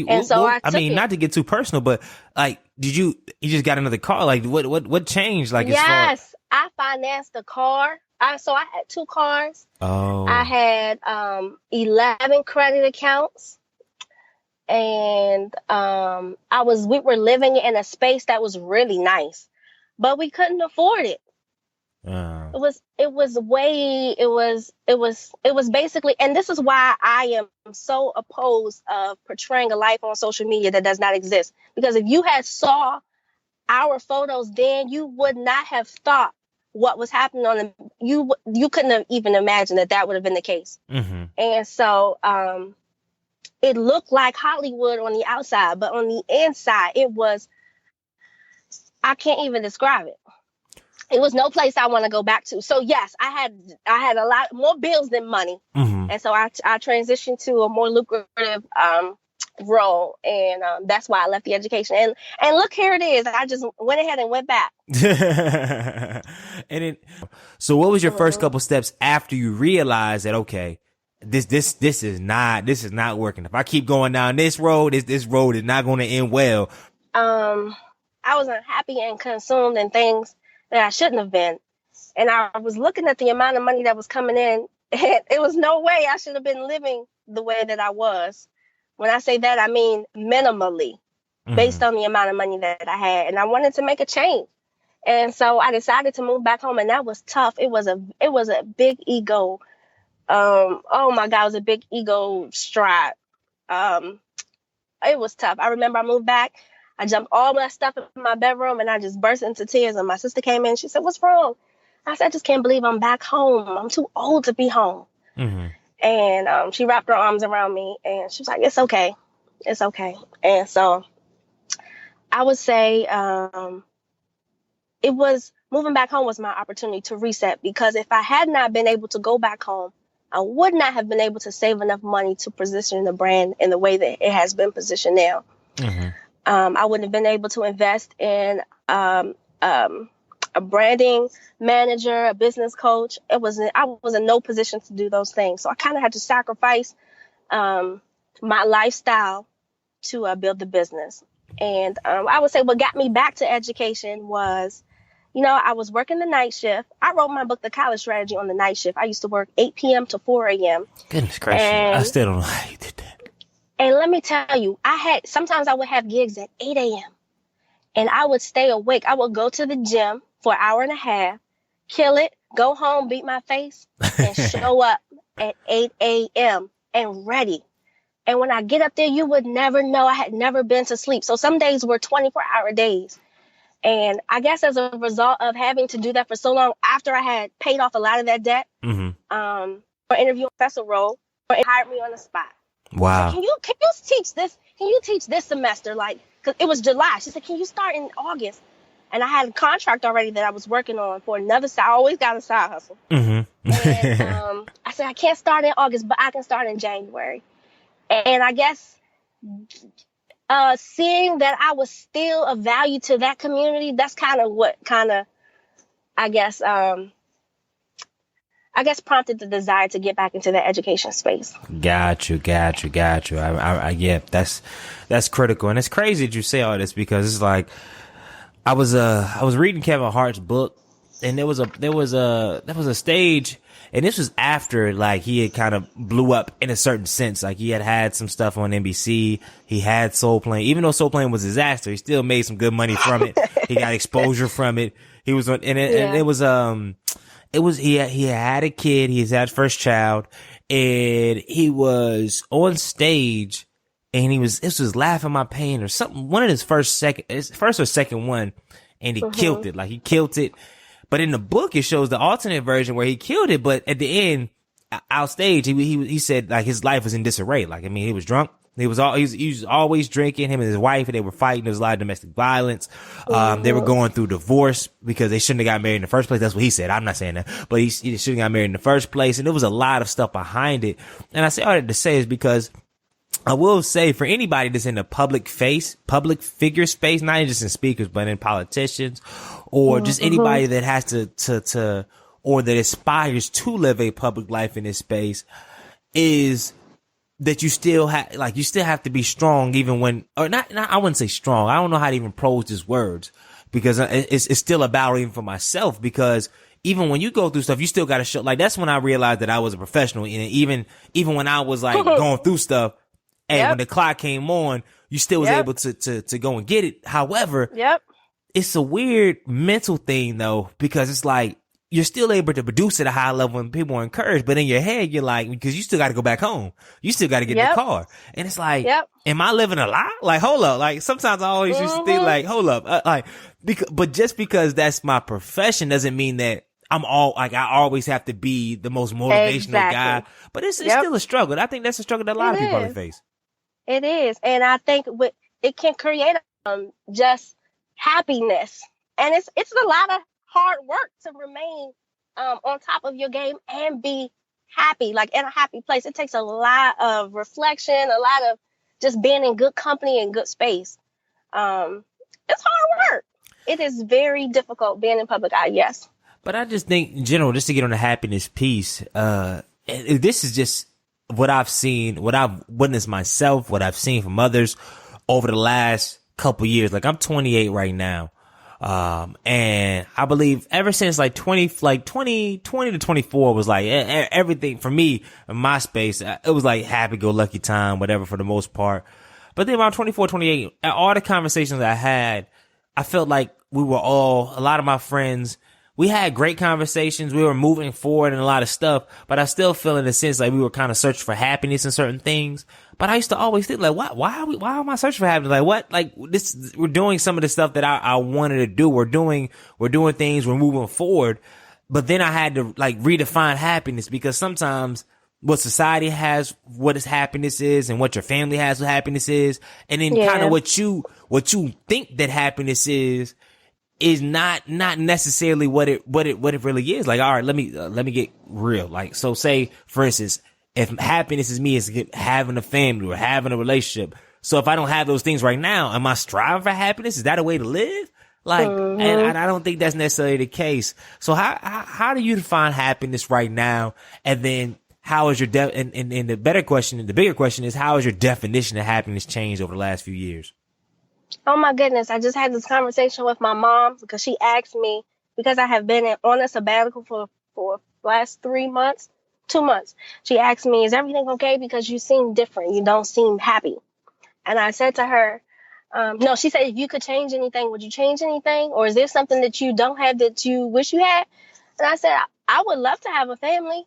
I mean, not to get too personal, but like, you just got another car? Like, what changed? Like, yes, I financed a car. So I had 2 cars. Oh. I had 11 credit accounts. And we were living in a space that was really nice, but we couldn't afford it. It was basically, and this is why I am so opposed of portraying a life on social media that does not exist. Because if you had saw our photos then, you would not have thought what was happening you couldn't have even imagined that would have been the case. And so, it looked like Hollywood on the outside, but on the inside, I can't even describe it. It was no place I want to go back to. So yes, I had a lot more bills than money. And so I transitioned to a more lucrative role. And that's why I left the education. And look, here it is. I just went ahead and went back. So what was your first couple steps after you realized that, okay, this is not working. If I keep going down this road, this road is not going to end well. I was unhappy and consumed in things that I shouldn't have been. And I was looking at the amount of money that was coming in, and it was no way I should have been living the way that I was. When I say that, I mean minimally, based on the amount of money that I had. And I wanted to make a change. And so I decided to move back home, and that was tough. It was a big ego. Oh my God, it was a big ego stride. It was tough. I remember I moved back. I jumped all my stuff in my bedroom and I just burst into tears. And my sister came in. She said, "What's wrong?" I said, "I just can't believe I'm back home. I'm too old to be home." And she wrapped her arms around me and she was like, "It's okay. It's okay." And so I would say moving back home was my opportunity to reset, because if I had not been able to go back home, I would not have been able to save enough money to position the brand in the way that it has been positioned now. I wouldn't have been able to invest in a branding manager, a business coach. I was in no position to do those things. So I kind of had to sacrifice my lifestyle to build the business. And I would say what got me back to education was, I was working the night shift. I wrote my book, The College Strategy, on the night shift. I used to work 8 p.m. to 4 a.m. Goodness gracious. I still don't know how you did that. And let me tell you, sometimes I would have gigs at 8 a.m. and I would stay awake. I would go to the gym for an hour and a half, kill it, go home, beat my face, and show up at 8 a.m. and ready. And when I get up there, you would never know I had never been to sleep. So some days were 24-hour days. And I guess as a result of having to do that for so long, after I had paid off a lot of that debt, for interview professor role, or it hired me on the spot. Wow. Said, can you teach this? Can you teach this semester? Like, cause it was July. She said, can you start in August? And I had a contract already that I was working on for another side. I always got a side hustle. And I said, I can't start in August, but I can start in January. And I guess seeing that I was still of value to that community, that's kind of what I guess prompted the desire to get back into the education space. Got you. Yeah, that's critical. And it's crazy that you say all this, because it's like, I was reading Kevin Hart's book, and there was a stage, and this was after, like, he had kind of blew up in a certain sense. Like, he had some stuff on NBC. He had Soul Plane. Even though Soul Plane was a disaster, he still made some good money from it. He got exposure from it. He was on, and he had a kid. He had his first child, and he was on stage, and this was Laughing My Pain or something. One of his first or second one, and he killed it. Like, he killed it. But in the book, it shows the alternate version where he killed it. But at the end, outstage, he said, like, his life was in disarray. Like, I mean, he was drunk. He was always drinking. Him and his wife, and they were fighting. There was a lot of domestic violence. They were going through divorce because they shouldn't have got married in the first place. That's what he said. I'm not saying that, but he shouldn't have got married in the first place. And there was a lot of stuff behind it. And I say all that to say is because I will say, for anybody that's in the public figure space, not even just in speakers, but in politicians, or just anybody that has to or that aspires to live a public life in this space, is that you still have to be strong, even when, or not, I wouldn't say strong. I don't know how to even prose these words, because it's still a battle even for myself, because even when you go through stuff, you still got to show, like, that's when I realized that I was a professional. And even when I was like going through stuff, and when the clock came on, you still was able to go and get it. However, it's a weird mental thing though, because it's like, you're still able to produce at a high level and people are encouraged, but in your head, you're like, because you still got to go back home. You still got to get in the car. And it's like, am I living a lie? Like, hold up. Like, sometimes I always used to think, like, hold up. But just because that's my profession doesn't mean that I always have to be the most motivational guy. But it's still a struggle. I think that's a struggle that a lot of people probably face. It is. And I think it can create just happiness. And it's a lot of hard work to remain on top of your game and be happy, like in a happy place. It takes a lot of reflection, a lot of just being in good company and good space. It's hard work. It is very difficult being in public eye, yes. But I just think, in general, just to get on the happiness piece, this is just what I've seen, what I've witnessed myself, what I've seen from others over the last couple years. Like, I'm 28 right now. And I believe ever since 20 to 24 was like everything for me in my space. It was like happy go lucky time, whatever, for the most part. But then around 24, 28, all the conversations I had, I felt like a lot of my friends, we had great conversations. We were moving forward and a lot of stuff, but I still feel in a sense like we were kind of searching for happiness in certain things. But I used to always think like, why am I searching for happiness? Like, what? Like, we're doing some of the stuff that I wanted to do. We're doing things. We're moving forward. But then I had to like redefine happiness, because sometimes what society has, what is happiness is, and what your family has, what happiness is, and then kind of what you think that happiness is not necessarily what it really is. Like, all right, let me get real. Like, so say, for instance, if happiness is me, is having a family or having a relationship. So if I don't have those things right now, am I striving for happiness? Is that a way to live? Like, and I don't think that's necessarily the case. So how do you define happiness right now? And then how is your and the bigger question is, how has your definition of happiness changed over the last few years? Oh my goodness. I just had this conversation with my mom, because she asked me, because I have been on a sabbatical for last 2 months. She asked me, is everything okay? Because you seem different. You don't seem happy. And I said to her, no. She said, if you could change anything, would you change anything? Or is there something that you don't have that you wish you had? And I said, I would love to have a family.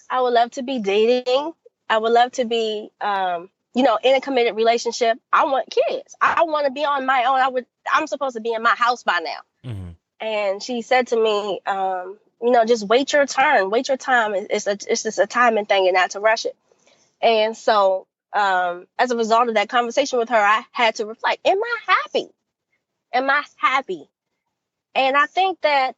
I would love to be dating I would love to be, in a committed relationship. I want kids. I want to be on my own. I'm supposed to be in my house by now. Mm-hmm. And she said to me, just wait your turn, wait your time. It's just a timing thing and not to rush it. And so, as a result of that conversation with her, I had to reflect, am I happy? Am I happy? And I think that,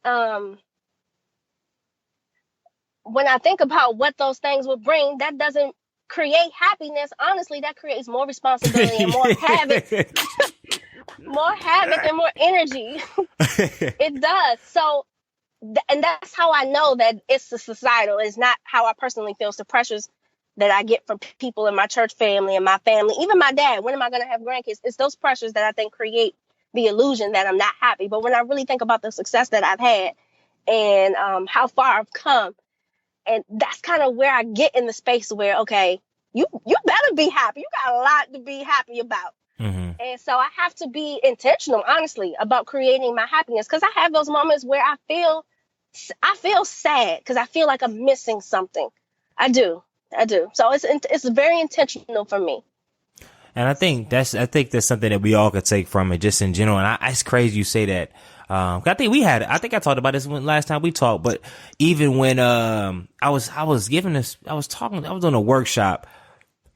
when I think about what those things would bring, that doesn't create happiness. Honestly, that creates more responsibility and more havoc, and more energy. It does. So, and that's how I know that it's the societal. It's not how I personally feel. It's the pressures that I get from people in my church family and my family, even my dad. When am I going to have grandkids? It's those pressures that I think create the illusion that I'm not happy. But when I really think about the success that I've had and how far I've come, and that's kind of where I get in the space where, okay, you better be happy. You got a lot to be happy about. Mm-hmm. And so I have to be intentional, honestly, about creating my happiness. Because I have those moments where I feel sad because I feel like I'm missing something. I do. So it's very intentional for me. And I think that's something that we all could take from it, just in general. And it's crazy you say that. I think I talked about this last time we talked, but even when, I was doing a workshop,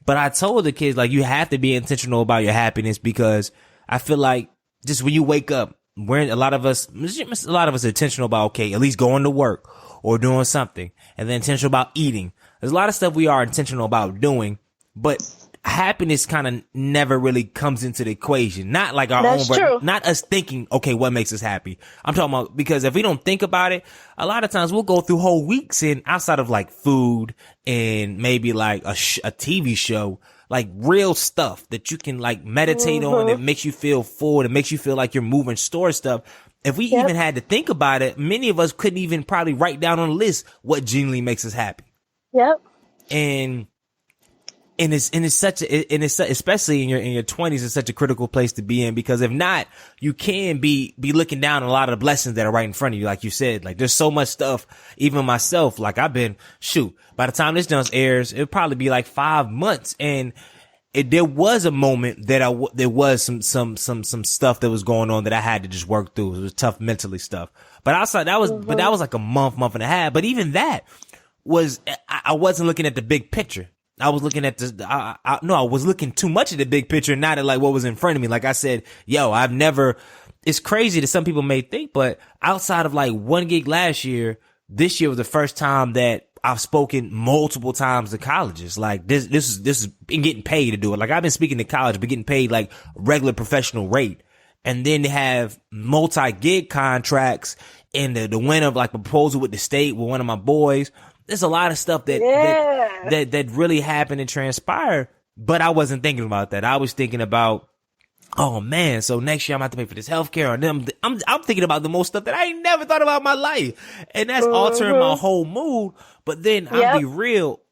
but I told the kids, like, you have to be intentional about your happiness, because I feel like just when you wake up, a lot of us are intentional about, okay, at least going to work or doing something, and then intentional about eating. There's a lot of stuff we are intentional about doing, but happiness kind of never really comes into the equation. Not like our That's own, true. not us thinking, okay, what makes us happy? I'm talking about, because if we don't think about it, a lot of times we'll go through whole weeks and outside of like food and maybe like a TV show, like real stuff that you can like meditate on, that makes you feel full, and makes you feel like you're moving store stuff. If we even had to think about it, many of us couldn't even probably write down on a list what genuinely makes us happy. Yep. And it's such especially in your 20s, it's such a critical place to be in, because if not, you can be looking down on a lot of the blessings that are right in front of you. Like you said, like there's so much stuff, even myself, like by the time this done airs, it'll probably be like 5 months. And there was a moment that there was some stuff that was going on that I had to just work through. It was tough mentally stuff. But outside that was like a month and a half. But even that I wasn't looking at the big picture. I was looking at I was looking too much at the big picture, not at like what was in front of me. Like I said, it's crazy that some people may think, but outside of like one gig last year, this year was the first time that I've spoken multiple times to colleges. Like this is been getting paid to do it. Like I've been speaking to college, but getting paid like regular professional rate. And then they have multi-gig contracts, and the win of like proposal with the state with one of my boys. There's a lot of stuff that really happened and transpired, but I wasn't thinking about that. I was thinking about, oh man, so next year I'm going to have to pay for this healthcare. And I'm thinking about the most stuff that I ain't never thought about in my life. And that's altering my whole mood. But then I'll be real.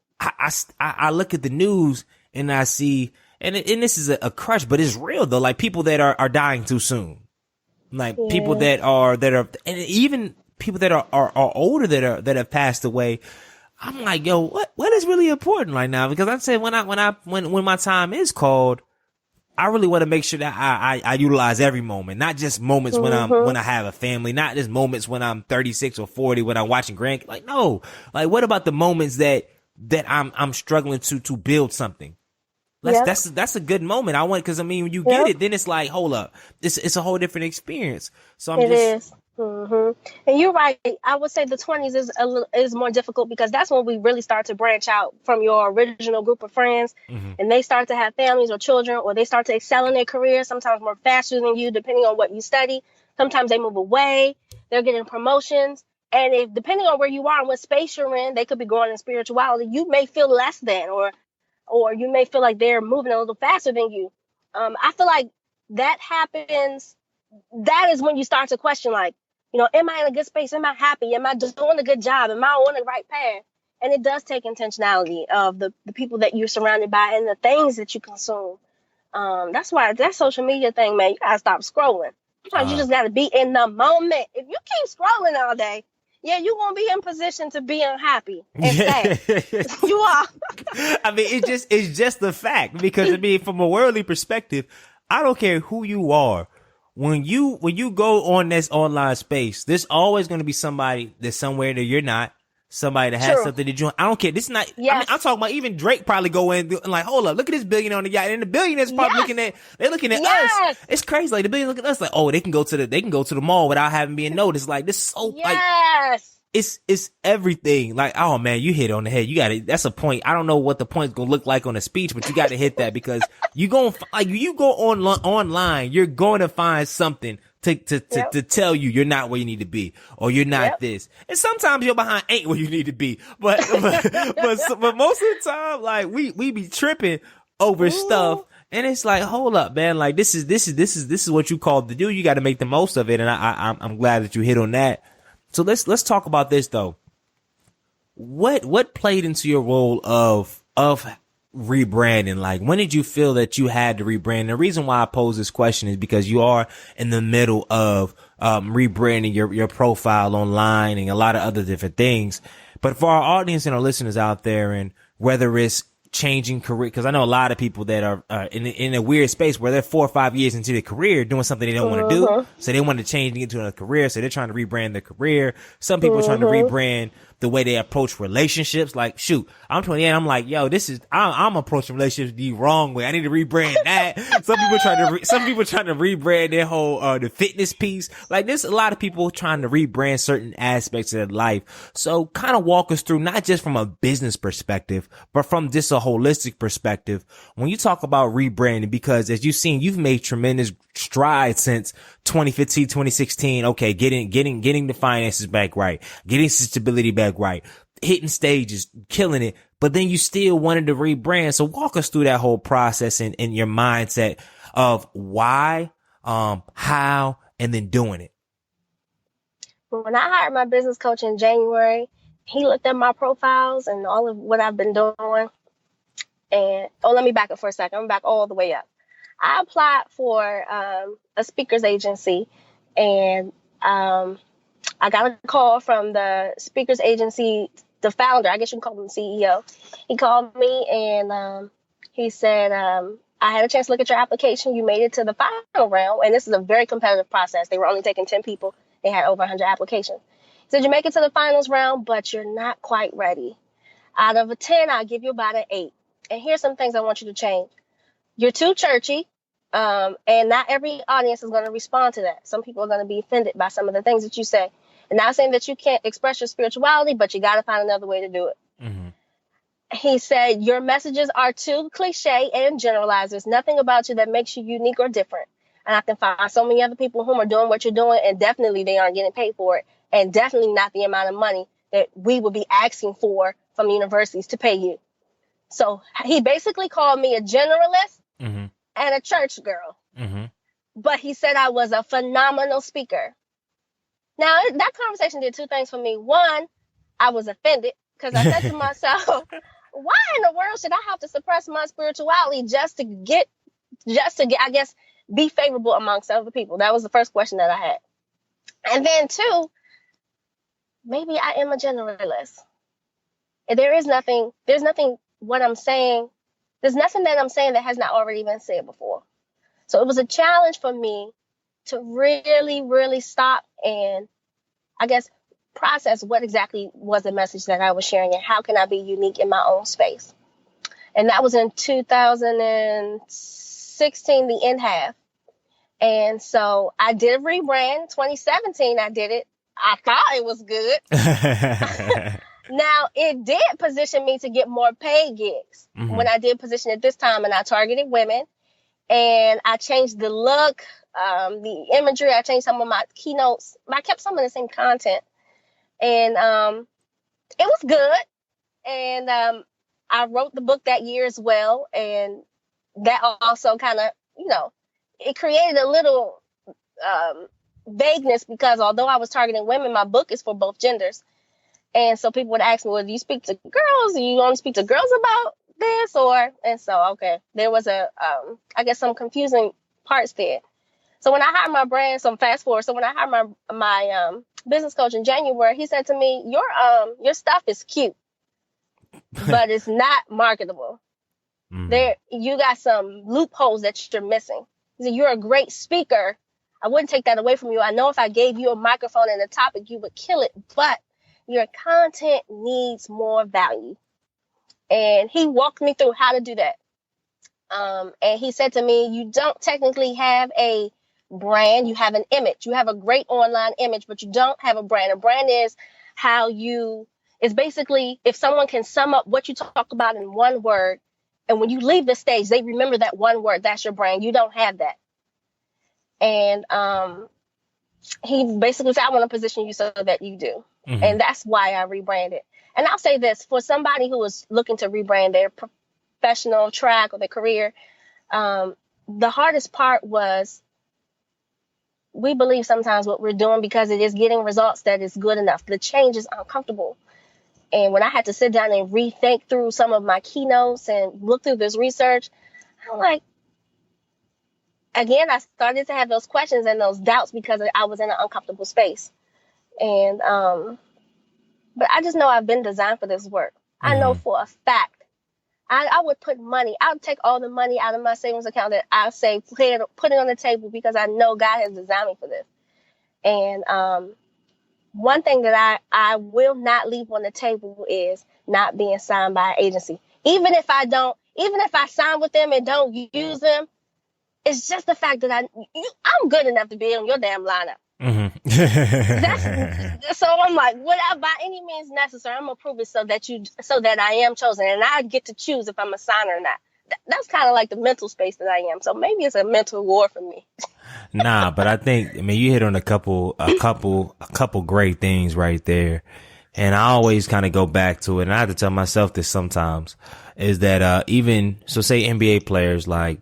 I look at the news and I see, and this is a crush, but it's real though. Like people that are dying too soon. Like people that are, and even people that are older that have passed away. I'm like, yo, what is really important right now? Because I said when my time is called, I really want to make sure that I utilize every moment, not just moments when I have a family, not just moments when I'm 36 or 40 when I'm watching grandkids. Like, no, like what about the moments that I'm struggling to build something? That's a good moment. I want, because I mean, when you get it, then it's like, hold up, it's a whole different experience. So It is. And you're right. I would say the 20s is more difficult, because that's when we really start to branch out from your original group of friends, and they start to have families or children, or they start to excel in their careers, sometimes more faster than you, depending on what you study. Sometimes they move away, they're getting promotions. And if depending on where you are and what space you're in, they could be growing in spirituality. You may feel less than, or you may feel like they're moving a little faster than you. I feel like that happens. That is when you start to question, like, am I in a good space? Am I happy? Am I just doing a good job? Am I on the right path? And it does take intentionality of the people that you're surrounded by and the things that you consume. That's why that social media thing, man, you gotta stop scrolling. Sometimes you just gotta be in the moment. If you keep scrolling all day, yeah, you won't be in position to be unhappy and sad. You are. I mean, it's just the fact, because I mean, from a worldly perspective, I don't care who you are. When you go on this online space, there's always going to be somebody that's somewhere that you're not. Somebody that has something to do. I don't care. This is not, I mean, I'm talking about even Drake probably go in and like, hold up, look at this billionaire on the yacht. And the billionaires probably they're looking at us. It's crazy. Like the billionaires look at us like, oh, they can go to the mall without having being noticed. Like this is so like, it's everything. Like, oh man, you hit on the head. You got it. That's a point. I don't know what the point's going to look like on a speech, but you got to hit that, because you go online, you're going to find something to tell you you're not where you need to be, or you're not this. And sometimes your behind ain't where you need to be. But most of the time, like we be tripping over stuff. And it's like, hold up, man. Like this is what you called to do. You got to make the most of it. And I'm glad that you hit on that. So let's talk about this though. What played into your role of rebranding? Like, when did you feel that you had to rebrand? The reason why I pose this question is because you are in the middle of rebranding your profile online and a lot of other different things. But for our audience and our listeners out there, and whether it's changing career, because I know a lot of people that are in a weird space where they're 4 or 5 years into their career doing something they don't want to do, so they want to change and get into another career, so they're trying to rebrand their career. Some people are trying to rebrand the way they approach relationships. Like, shoot, I'm 28, I'm like, yo, I'm approaching relationships the wrong way. I need to rebrand that. Some people trying to rebrand their whole the fitness piece. Like, there's a lot of people trying to rebrand certain aspects of their life. So kind of walk us through, not just from a business perspective, but from just a holistic perspective, when you talk about rebranding, because as you've seen, you've made tremendous strides since 2015, 2016. Okay, getting the finances back right, getting stability back right, hitting stages, killing it. But then you still wanted to rebrand. So walk us through that whole process and your mindset of why, how, and then doing it. When I hired my business coach in January, he looked at my profiles and all of what I've been doing. And let me back up for a second. I'm back all the way up. I applied for a speakers agency, and I got a call from the speakers agency, the founder. I guess you can call him the CEO. He called me and he said, I had a chance to look at your application. You made it to the final round, and this is a very competitive process. They were only taking 10 people. They had over 100 applications. He said, you make it to the finals round, but you're not quite ready. Out of a 10, I'll give you about an 8. And here's some things I want you to change. You're too churchy, and not every audience is going to respond to that. Some people are going to be offended by some of the things that you say. And not saying that you can't express your spirituality, but you got to find another way to do it. Mm-hmm. He said, your messages are too cliche and generalized. There's nothing about you that makes you unique or different. And I can find so many other people who are doing what you're doing, and definitely they aren't getting paid for it, and definitely not the amount of money that we would be asking for from universities to pay you. So he basically called me a generalist and a church girl. Mm-hmm. But he said I was a phenomenal speaker. Now, that conversation did two things for me. One, I was offended because I said to myself, why in the world should I have to suppress my spirituality just to get, I guess, be favorable amongst other people? That was the first question that I had. And then two, maybe I am a generalist. And there's nothing what I'm saying, there's nothing that I'm saying that has not already been said before. So it was a challenge for me to really, really stop and, I guess, process what exactly was the message that I was sharing and how can I be unique in my own space. And that was in 2016, the end half. And so I did a rebrand. 2017, I did it. I thought it was good. Now, it did position me to get more paid gigs when I did position it this time, and I targeted women, and I changed the look, the imagery. I changed some of my keynotes, but I kept some of the same content, and it was good. And I wrote the book that year as well, and that also kind of, it created a little vagueness because although I was targeting women, my book is for both genders. And so people would ask me, well, do you speak to girls? Do you only speak to girls about this? And so, okay, there was I guess some confusing parts there. So when I hired my brand, so fast forward. So when I hired my business coach in January, he said to me, your stuff is cute, but it's not marketable. There, you got some loopholes that you're missing. He said, you're a great speaker. I wouldn't take that away from you. I know if I gave you a microphone and a topic, you would kill it, but your content needs more value. And he walked me through how to do that. And he said to me, you don't technically have a brand. You have an image. You have a great online image, but you don't have a brand. A brand is it's basically if someone can sum up what you talk about in one word, and when you leave the stage, they remember that one word. That's your brand. You don't have that. And he basically said, I want to position you so that you do. And that's why I rebranded. And I'll say this, for somebody who is looking to rebrand their professional track or their career, the hardest part was we believe sometimes what we're doing because it is getting results that is good enough. The change is uncomfortable. And when I had to sit down and rethink through some of my keynotes and look through this research, I'm like, again, I started to have those questions and those doubts because I was in an uncomfortable space. And, but I just know I've been designed for this work. I know for a fact. I would put money. I would take all the money out of my savings account that I say, put it on the table because I know God has designed me for this. And one thing that I will not leave on the table is not being signed by an agency. Even if I sign with them and don't use them, it's just the fact that I'm good enough to be on your damn lineup. So I'm like, by any means necessary, I'm gonna prove it so that I am chosen, and I get to choose if I'm a signer or not. That's kind of like the mental space that I am. So maybe it's a mental war for me. Nah, but I mean, you hit on a couple great things right there. And I always kind of go back to it. And I have to tell myself this sometimes is that, say NBA players like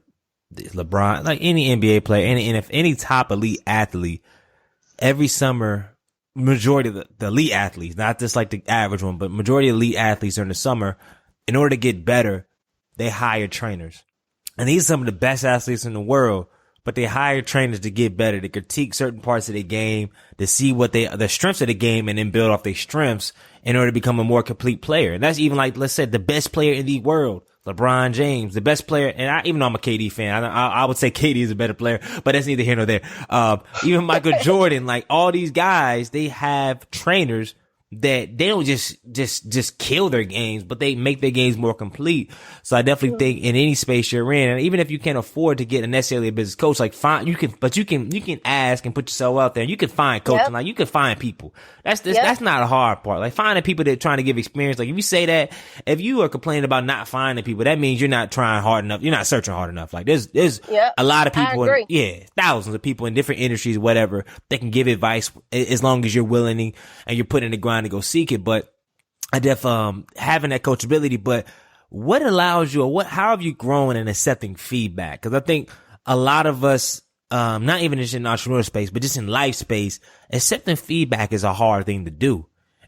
LeBron, like any NBA player, any top elite athlete, every summer, majority of the elite athletes, not just like the average one, but majority of elite athletes during the summer, in order to get better, they hire trainers. And these are some of the best athletes in the world, but they hire trainers to get better, to critique certain parts of the game, to see what the strengths of the game and then build off their strengths in order to become a more complete player. And that's even like, let's say, the best player in the world, LeBron James, the best player. And even though I'm a KD fan, I would say KD is a better player, but that's neither here nor there. Even Michael Jordan, like all these guys, they have trainers that they don't just kill their games, but they make their games more complete. So I definitely think in any space you're in, and even if you can't afford to get necessarily a business coach, like you can ask and put yourself out there, and you can find coaching, like you can find people. That's not a hard part. Like finding people that are trying to give experience. Like if you say that, if you are complaining about not finding people, that means you're not trying hard enough. You're not searching hard enough. Like there's a lot of people, thousands of people in different industries, whatever, that can give advice as long as you're willing and you're putting the grind to go seek it. But I having that coachability. But what allows you, how have you grown in accepting feedback? Because I think a lot of us, not even just in the entrepreneur space, but just in life space, accepting feedback is a hard thing to do.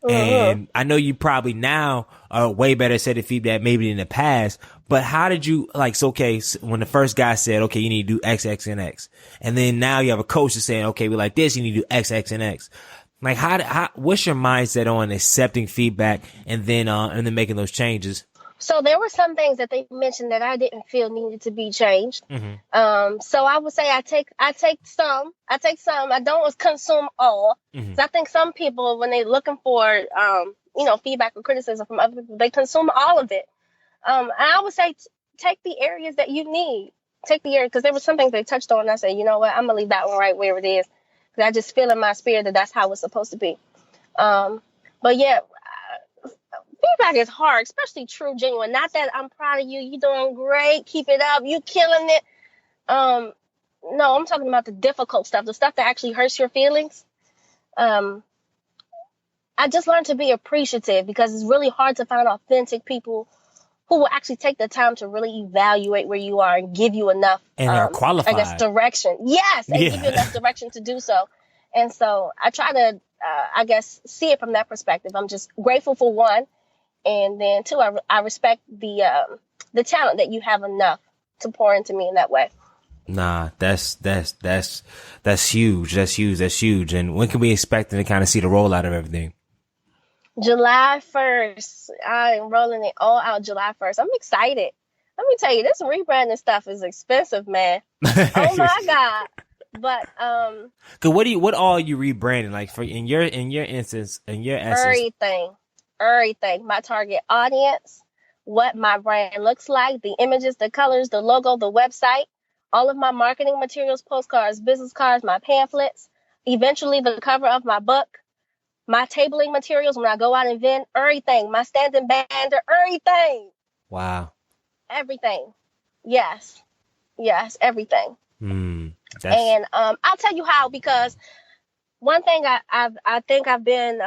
And I know you probably now are way better at accepting feedback maybe in the past, but how did you, when the first guy said, okay, you need to do X, X, and X, and then now you have a coach that's saying, okay, we like this, you need to do X, X, and X. Like what's your mindset on accepting feedback and then making those changes? So there were some things that they mentioned that I didn't feel needed to be changed. So I would say I take some. I don't consume all. So I think some people, when they're looking for, feedback or criticism from other people, they consume all of it. And I would say take the areas that you need. Take the area, because there were some things they touched on, and I said, you know what, I'm gonna leave that one right where it is. Because I just feel in my spirit that that's how it's supposed to be. But yeah, feedback is hard, especially true, genuine. Not that I'm proud of you. You're doing great. Keep it up. You killing it. No, I'm talking about the difficult stuff, the stuff that actually hurts your feelings. I just learned to be appreciative because it's really hard to find authentic people who will actually take the time to really evaluate where you are and give you enough, and are qualified, I guess, direction. Yes, and give you enough direction to do so. And so I try to, see it from that perspective. I'm just grateful for one, and then two, I respect the talent that you have enough to pour into me in that way. Nah, that's huge. That's huge. That's huge. And when can we expect to kind of see the rollout of everything? July 1st. I'm rolling it all out July 1st. I'm excited. Let me tell you, this rebranding stuff is expensive, man. Oh my God. But Cause what all you rebranding? Like for in your instance, in your essence, everything. My target audience, what my brand looks like, the images, the colors, the logo, the website, all of my marketing materials, postcards, business cards, my pamphlets, eventually the cover of my book, my tabling materials when I go out and vend, everything, my standing banner, everything. Wow. Everything. Yes, everything. And I'll tell you how, because one thing I think I've been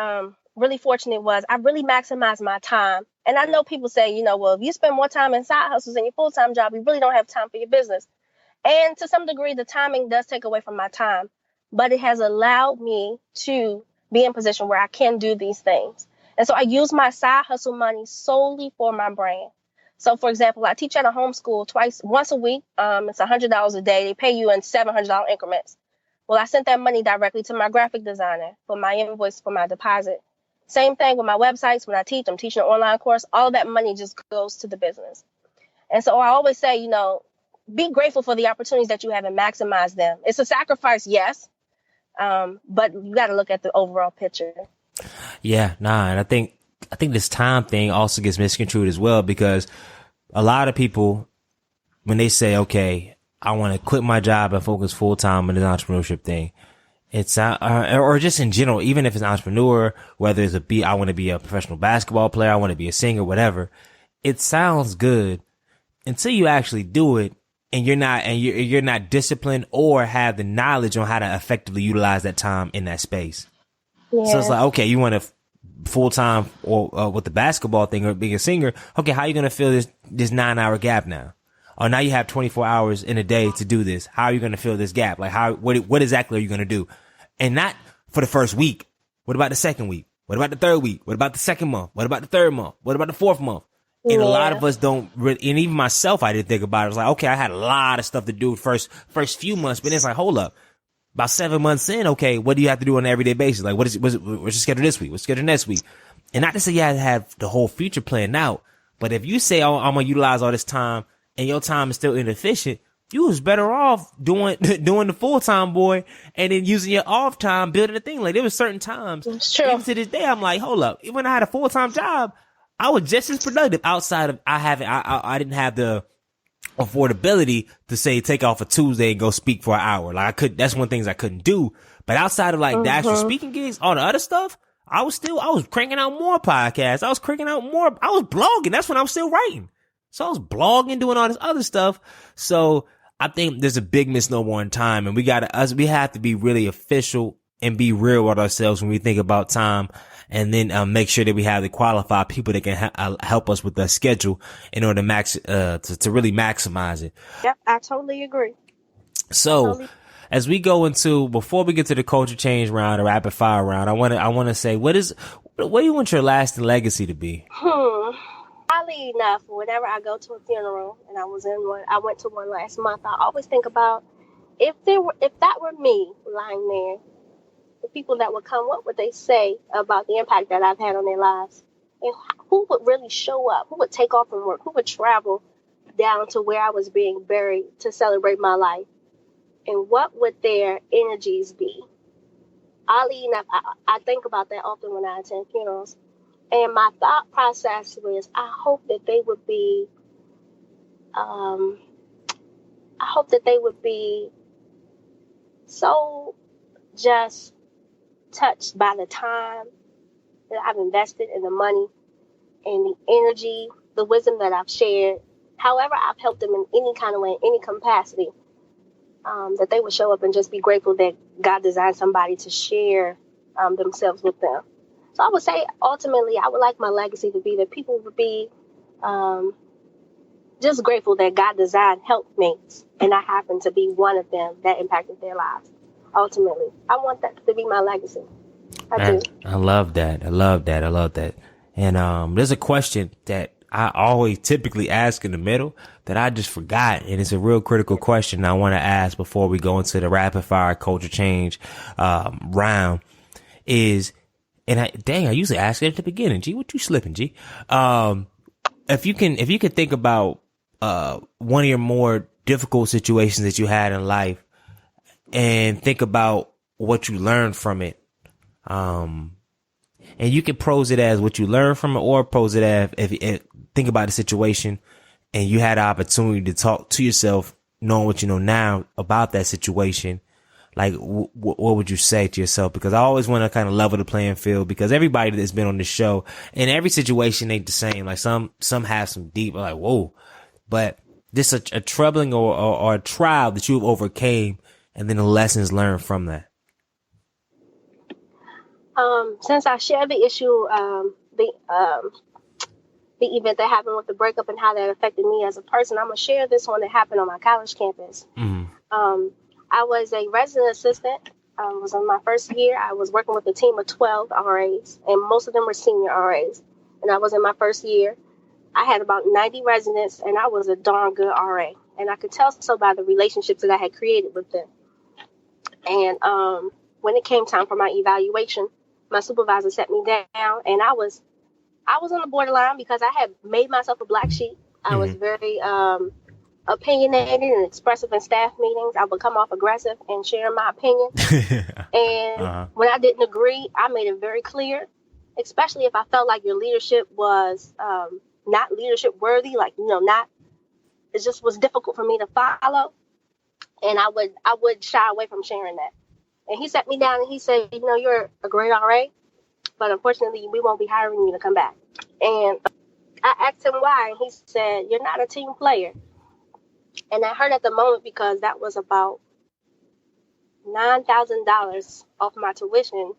really fortunate was I really maximized my time. And I know people say, well, if you spend more time in side hustles than your full-time job, you really don't have time for your business. And to some degree, the timing does take away from my time, but it has allowed me to be in a position where I can do these things. And so I use my side hustle money solely for my brand. So, for example, I teach at a homeschool once a week. It's $100 a day. They pay you in $700 increments. Well, I sent that money directly to my graphic designer for my invoice, for my deposit. Same thing with my websites. When I teach, I'm teaching an online course. All of that money just goes to the business. And so I always say, be grateful for the opportunities that you have and maximize them. It's a sacrifice, yes, but you got to look at the overall picture. Yeah, and I think this time thing also gets misconstrued as well, because a lot of people, when they say, okay, I want to quit my job and focus full time on this entrepreneurship thing, it's or just in general, even if it's an entrepreneur, whether it's I want to be a professional basketball player, I want to be a singer, whatever. It sounds good until you actually do it. And you're not disciplined or have the knowledge on how to effectively utilize that time in that space. Yeah. So it's like, okay, you want to full time or with the basketball thing or being a singer. Okay, how are you going to fill this 9-hour gap now? Or now you have 24 hours in a day to do this. How are you going to fill this gap? Like what exactly are you going to do? And not for the first week. What about the second week? What about the third week? What about the second month? What about the third month? What about the fourth month? And a lot of us don't really, and even myself, I didn't think about it. I was like, okay, I had a lot of stuff to do first few months, but it's like, hold up. About 7 months in, okay, what do you have to do on an everyday basis? Like, what's your schedule this week? What's your schedule next week? And not to say you have to have the whole future planned out, but if you say, oh, I'm going to utilize all this time and your time is still inefficient, you was better off doing the full time, boy, and then using your off time, building a thing. Like, there was certain times, even to this day, I'm like, hold up. Even when I had a full time job, I was just as productive outside of I didn't have the affordability to say take off a Tuesday and go speak for an hour. Like that's one of the things I couldn't do. But outside of like the actual speaking gigs, all the other stuff, I was cranking out more podcasts. I was blogging. That's when I was still writing. So I was blogging, doing all this other stuff. So I think there's a big misnomer on time, and we have to be really official and be real with ourselves when we think about time. And then make sure that we have the qualified people that can help us with the schedule in order to really maximize it. Yep, I totally agree. So, as we go before we get to the culture change round or rapid fire round, I want to say, what do you want your lasting legacy to be? Oddly enough, whenever I go to a funeral, and I went to one last month, I always think about if that were me lying there, the people that would come, what would they say about the impact that I've had on their lives? And who would really show up? Who would take off from work? Who would travel down to where I was being buried to celebrate my life? And what would their energies be? Oddly enough, I think about that often when I attend funerals. And my thought process was, I hope that they would be so just touched by the time that I've invested in the money and the energy, the wisdom that I've shared, however I've helped them in any kind of way, in any capacity, that they would show up and just be grateful that God designed somebody to share themselves with them. So I would say, ultimately, I would like my legacy to be that people would be just grateful that God designed helpmates, and I happen to be one of them that impacted their lives. Ultimately, I want that to be my legacy. I do. I love that. And there's a question that I always typically ask in the middle that I just forgot. And it's a real critical question I want to ask before we go into the rapid fire culture change, round is, and I usually ask it at the beginning. G, what you slipping, G? If you can think about, one of your more difficult situations that you had in life and think about what you learned from it. And you can pose it as what you learned from it, or pose it as if think about the situation and you had the opportunity to talk to yourself, knowing what you know now about that situation. Like, what would you say to yourself? Because I always want to kind of level the playing field, because everybody that's been on the show, in every situation ain't the same. Like some have some deep, like, whoa, but this a troubling or a trial that you've overcame, and then the lessons learned from that. Since I shared the issue, the event that happened with the breakup and how that affected me as a person, I'm gonna share this one that happened on my college campus. Mm-hmm. I was a resident assistant. I was in my first year. I was working with a team of 12 RAs, and most of them were senior RAs. And I was in my first year. I had about 90 residents, and I was a darn good RA. And I could tell so by the relationships that I had created with them. And when it came time for my evaluation, my supervisor set me down, and I was on the borderline because I had made myself a black sheep. I was very opinionated and expressive in staff meetings. I would come off aggressive and share my opinion. And when I didn't agree, I made it very clear, especially if I felt like your leadership was not leadership worthy, like, not, it just was difficult for me to follow. And I would shy away from sharing that. And he sat me down and he said, you're a great RA, but unfortunately we won't be hiring you to come back. And I asked him why, and he said, you're not a team player. And I hurt at the moment because that was about $9,000 off my tuition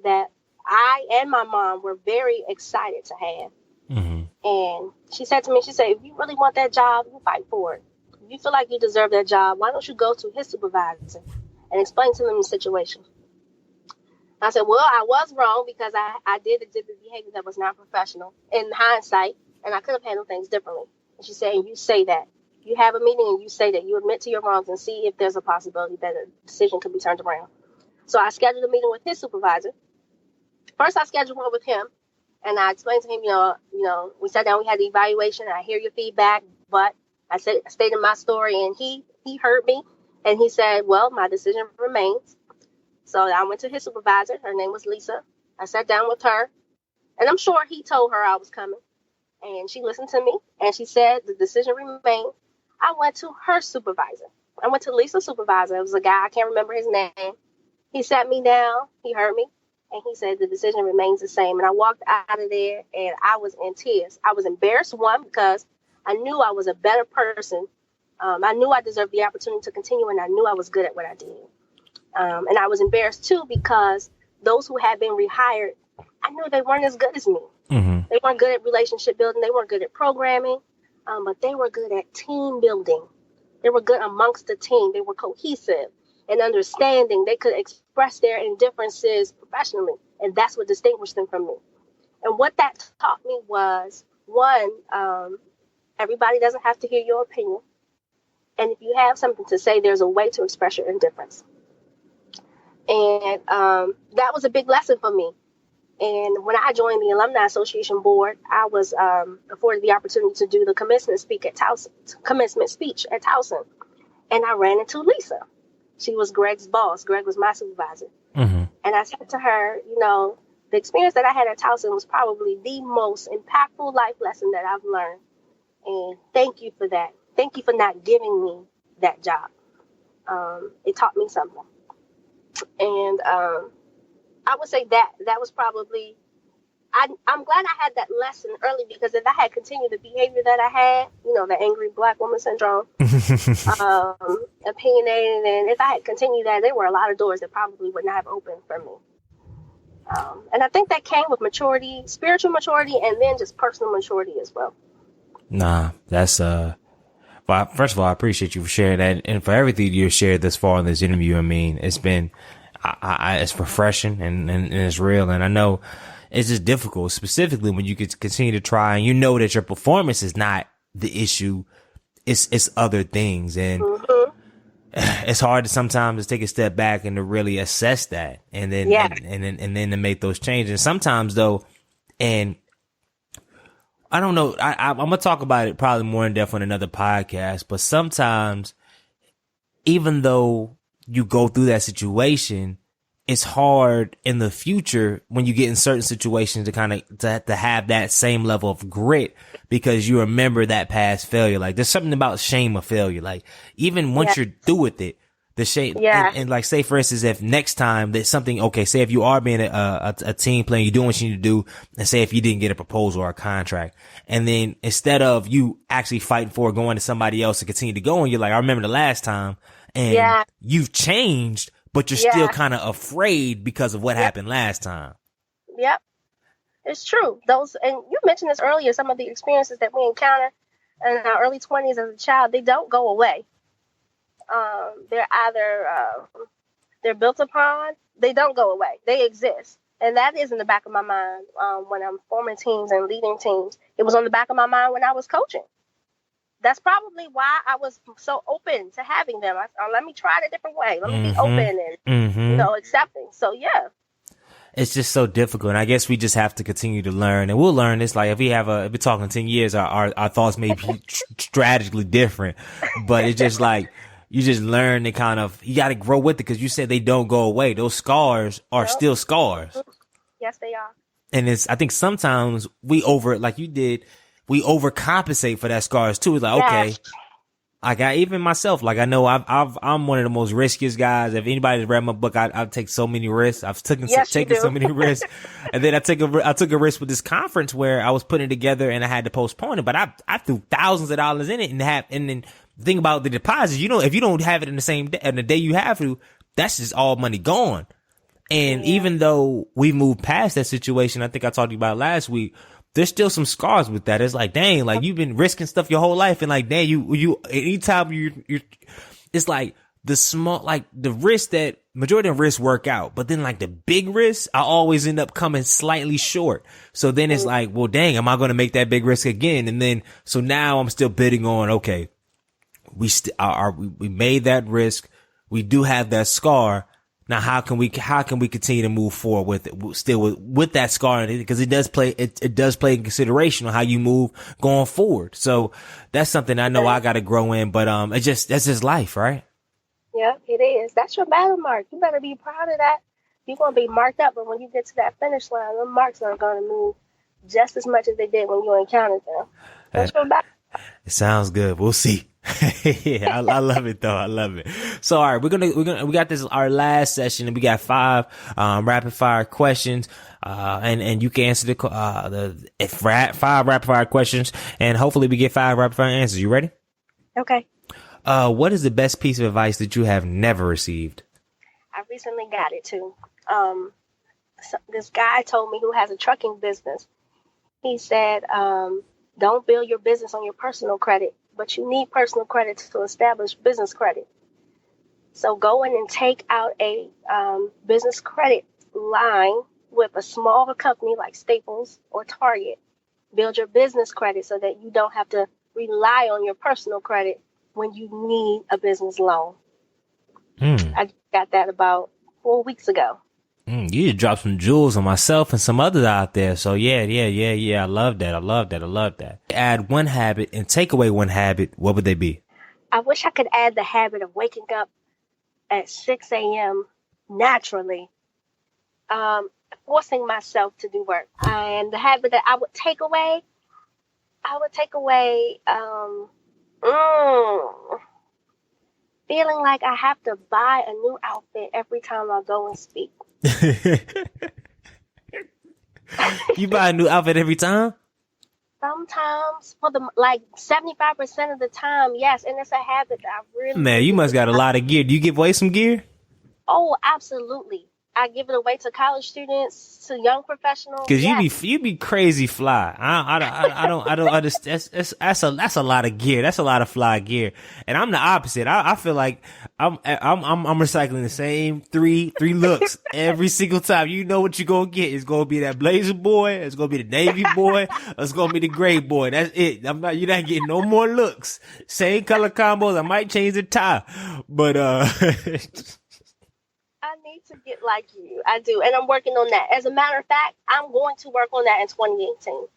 that I and my mom were very excited to have. Mm-hmm. And she said to me, if you really want that job, you fight for it. If you feel like you deserve that job, why don't you go to his supervisor and explain to them the situation? I said, well, I was wrong because I did exhibit behavior that was not professional in hindsight, and I could have handled things differently. And she said, you say that. You have a meeting and you say that. You admit to your wrongs and see if there's a possibility that a decision could be turned around. So I scheduled a meeting with his supervisor. First, I scheduled one with him, and I explained to him, we sat down, we had the evaluation, I hear your feedback, but I stated my story, and he heard me, and he said, well, my decision remains. So I went to his supervisor. Her name was Lisa. I sat down with her, and I'm sure he told her I was coming, and she listened to me, and she said the decision remains. I went to her supervisor. I went to Lisa's supervisor. It was a guy, I can't remember his name. He sat me down, he heard me, and he said the decision remains the same. And I walked out of there, and I was in tears. I was embarrassed, one, because I knew I was a better person. I knew I deserved the opportunity to continue, and I knew I was good at what I did. And I was embarrassed, too, because those who had been rehired, I knew they weren't as good as me. Mm-hmm. They weren't good at relationship building. They weren't good at programming, but they were good at team building. They were good amongst the team. They were cohesive and understanding. They could express their indifferences professionally, and that's what distinguished them from me. And what that taught me was, one, everybody doesn't have to hear your opinion. And if you have something to say, there's a way to express your indifference. And that was a big lesson for me. And when I joined the Alumni Association board, I was afforded the opportunity to do the commencement speech at Towson. And I ran into Lisa. She was Greg's boss. Greg was my supervisor. Mm-hmm. And I said to her, the experience that I had at Towson was probably the most impactful life lesson that I've learned. And thank you for that. Thank you for not giving me that job. It taught me something. And I would say that was probably, I'm glad I had that lesson early, because if I had continued the behavior that I had, the angry black woman syndrome, opinionated, and if I had continued that, there were a lot of doors that probably would not have opened for me. And I think that came with maturity, spiritual maturity, and then just personal maturity as well. Nah, that's, well, first of all, I appreciate you for sharing that, and for everything you've shared thus far in this interview. I mean, it's been, it's refreshing and it's real. And I know it's just difficult, specifically when you could continue to try and you know that your performance is not the issue. It's other things. And it's hard to sometimes take a step back and to really assess that and then, and then to make those changes. And sometimes though, and I don't know, I'm going to talk about it probably more in depth on another podcast, but sometimes even though you go through that situation, it's hard in the future when you get in certain situations to kind of to have that same level of grit because you remember that past failure. Like there's something about shame of failure. Like even once you're through with it, the shame and like say for instance, if next time there's something, okay, say if you are being a team player, you're doing what you need to do, and say if you didn't get a proposal or a contract, and then instead of you actually fighting for it, going to somebody else to continue to go, and you're like, I remember the last time, and you've changed, but you're still kind of afraid because of what happened last time. Yep. It's true. Those, and you mentioned this earlier, some of the experiences that we encounter in our early 20s as a child, they don't go away. They're either, they're built upon, they don't go away. They exist. And that is in the back of my mind when I'm forming teams and leading teams. It was on the back of my mind when I was coaching. That's probably why I was so open to having them. Let me try it a different way. Let me be open and, accepting. So, yeah. It's just so difficult. And I guess we just have to continue to learn. And we'll learn this. Like if we're talking 10 years, our thoughts may be strategically different. But it's just like, you just learn to kind of, you got to grow with it because you said they don't go away. Those scars are still scars. Yes, they are. And I think sometimes like you did, we overcompensate for that scars too. It's like, okay, like even myself, like I know I'm one of the most riskiest guys. If anybody's read my book, I take so many risks. I've taken so many risks. And then I took a risk with this conference where I was putting it together and I had to postpone it, but I threw thousands of dollars in it and then think about the deposits. If you don't have it in the same day, and the day you have to, that's just all money gone. And even though we moved past that situation, I think I talked to you about last week, there's still some scars with that. It's like, dang, like you've been risking stuff your whole life. And like, dang, you, anytime you're, it's like the small, like the risks that majority of risks work out, but then like the big risks, I always end up coming slightly short. So then it's like, well, dang, am I going to make that big risk again? And then, so now I'm still bidding on, okay, we made that risk. We do have that scar. Now, how can we continue to move forward with it, still with that scar? Because it does play in consideration on how you move going forward. So that's something I know I got to grow in, but, that's just life, right? Yeah, it is. That's your battle mark. You better be proud of that. You're going to be marked up, but when you get to that finish line, the marks are going to move just as much as they did when you encountered them. That's your battle. It sounds good. We'll see. Yeah, I love it though. I love it. So, all right, we got this, our last session, and we got 5, rapid fire questions. And you can answer 5 rapid fire questions, and hopefully we get 5 rapid fire answers. You ready? Okay. What is the best piece of advice that you have never received? I recently got it too. This guy told me, who has a trucking business. He said, don't build your business on your personal credit, but you need personal credit to establish business credit. So go in and take out a business credit line with a small company like Staples or Target. Build your business credit so that you don't have to rely on your personal credit when you need a business loan. I got that about 4 weeks ago. You just dropped some jewels on myself and some others out there. So yeah. I love that. Add one habit and take away one habit. What would they be? I wish I could add the habit of waking up at 6 a.m. naturally, forcing myself to do work. And the habit that I would take away, feeling like I have to buy a new outfit every time I go and speak. You buy a new outfit every time? Sometimes, 75% of the time, yes. And it's a habit that I really... Man, you must got a lot of gear. Do you give away some gear? Oh, absolutely. I give it away to college students, to young professionals. Cause Yes. you be crazy fly. I don't understand. That's a lot of gear. That's a lot of fly gear. And I'm the opposite. I feel like I'm recycling the same three looks every single time. You know what you're gonna get. It's gonna be that blazer boy. It's gonna be the navy boy. Or it's gonna be the gray boy. That's it. You're not getting no more looks. Same color combos. I might change the tie, but I need to get like you. I do. And I'm working on that. As a matter of fact, I'm going to work on that in 2018.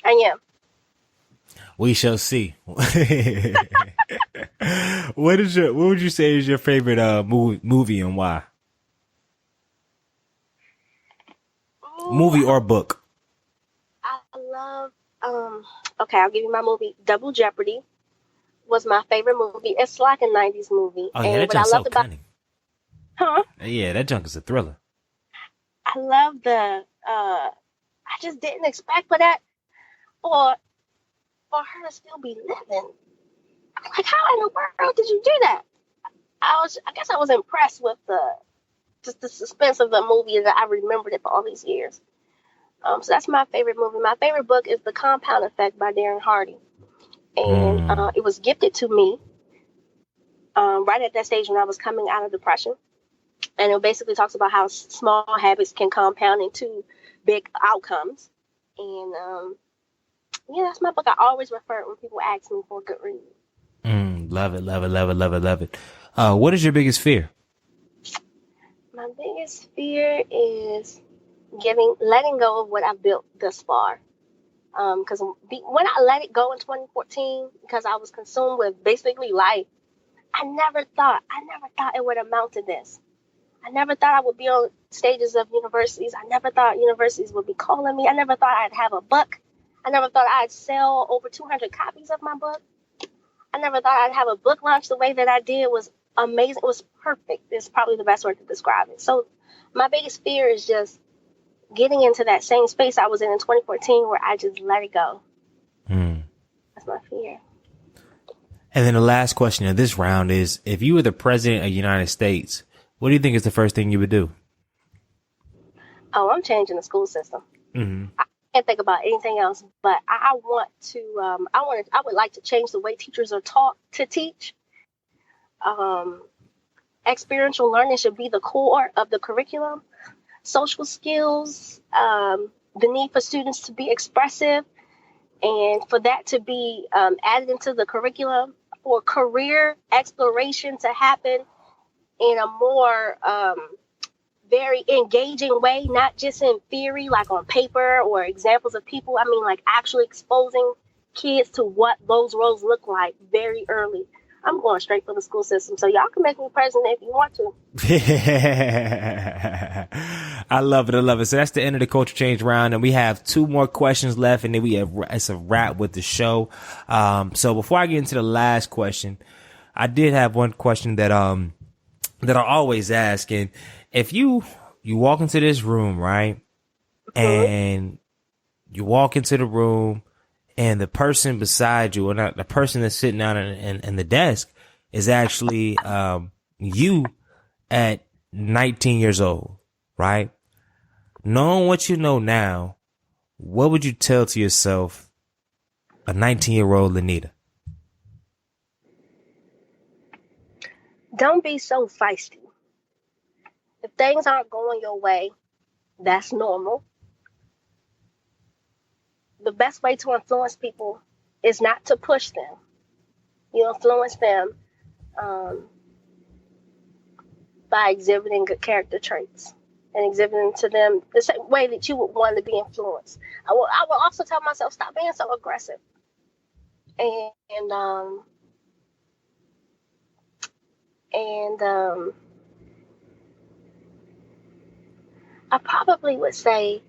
I am. We shall see. What would you say is your favorite movie and why? Ooh, Movie or book? I love okay, I'll give you my movie. Double Jeopardy was my favorite movie. It's like a 90s movie. Oh yeah, and that what I junk's so loved about cunning. Huh? Yeah, that junk is a thriller. I love I just didn't expect for that for her to still be living. I'm like, how in the world did you do that? I guess I was impressed with just the suspense of the movie, that I remembered it for all these years. So that's my favorite movie. My favorite book is The Compound Effect by Darren Hardy. And it was gifted to me right at that stage when I was coming out of depression. And it basically talks about how small habits can compound into big outcomes. And yeah, that's my book. I always refer it when people ask me for a good read. Love it, love it, love it, love it, love it. What is your biggest fear? My biggest fear is letting go of what I've built thus far. Because when I let it go in 2014, because I was consumed with basically life, I never thought it would amount to this. I never thought I would be on stages of universities. I never thought universities would be calling me. I never thought I'd have a book. I never thought I'd sell over 200 copies of my book. I never thought I'd have a book launch the way that I did. It was amazing. It was perfect. It's probably the best word to describe it. So my biggest fear is just getting into that same space I was in 2014 where I just let it go. That's my fear. And then the last question of this round is, if you were the president of the United States, what do you think is the first thing you would do? Oh, I'm changing the school system. I can't think about anything else, but I would like to change the way teachers are taught to teach. Experiential learning should be the core of the curriculum. Social skills, the need for students to be expressive, and for that to be added into the curriculum, for career exploration to happen in a more very engaging way, not just in theory, like on paper or examples of people. I mean, like actually exposing kids to what those roles look like very early. I'm going straight for the school system, so y'all can make me president if you want to. I love it. I love it. So that's the end of the culture change round, and we have 2 more questions left, and then it's a wrap with the show. So before I get into the last question, I did have one question that I always ask, and if you walk into this room, right, and you walk into the room, and the person beside you, or not the person that's sitting down in the desk, is actually you at 19 years old, right? Knowing what you know now, what would you tell to yourself, a 19-year-old Linnita? Don't be so feisty. If things aren't going your way, that's normal. The best way to influence people is not to push them. You influence them by exhibiting good character traits and exhibiting to them the same way that you would want to be influenced. I will also tell myself, stop being so aggressive. And I probably would say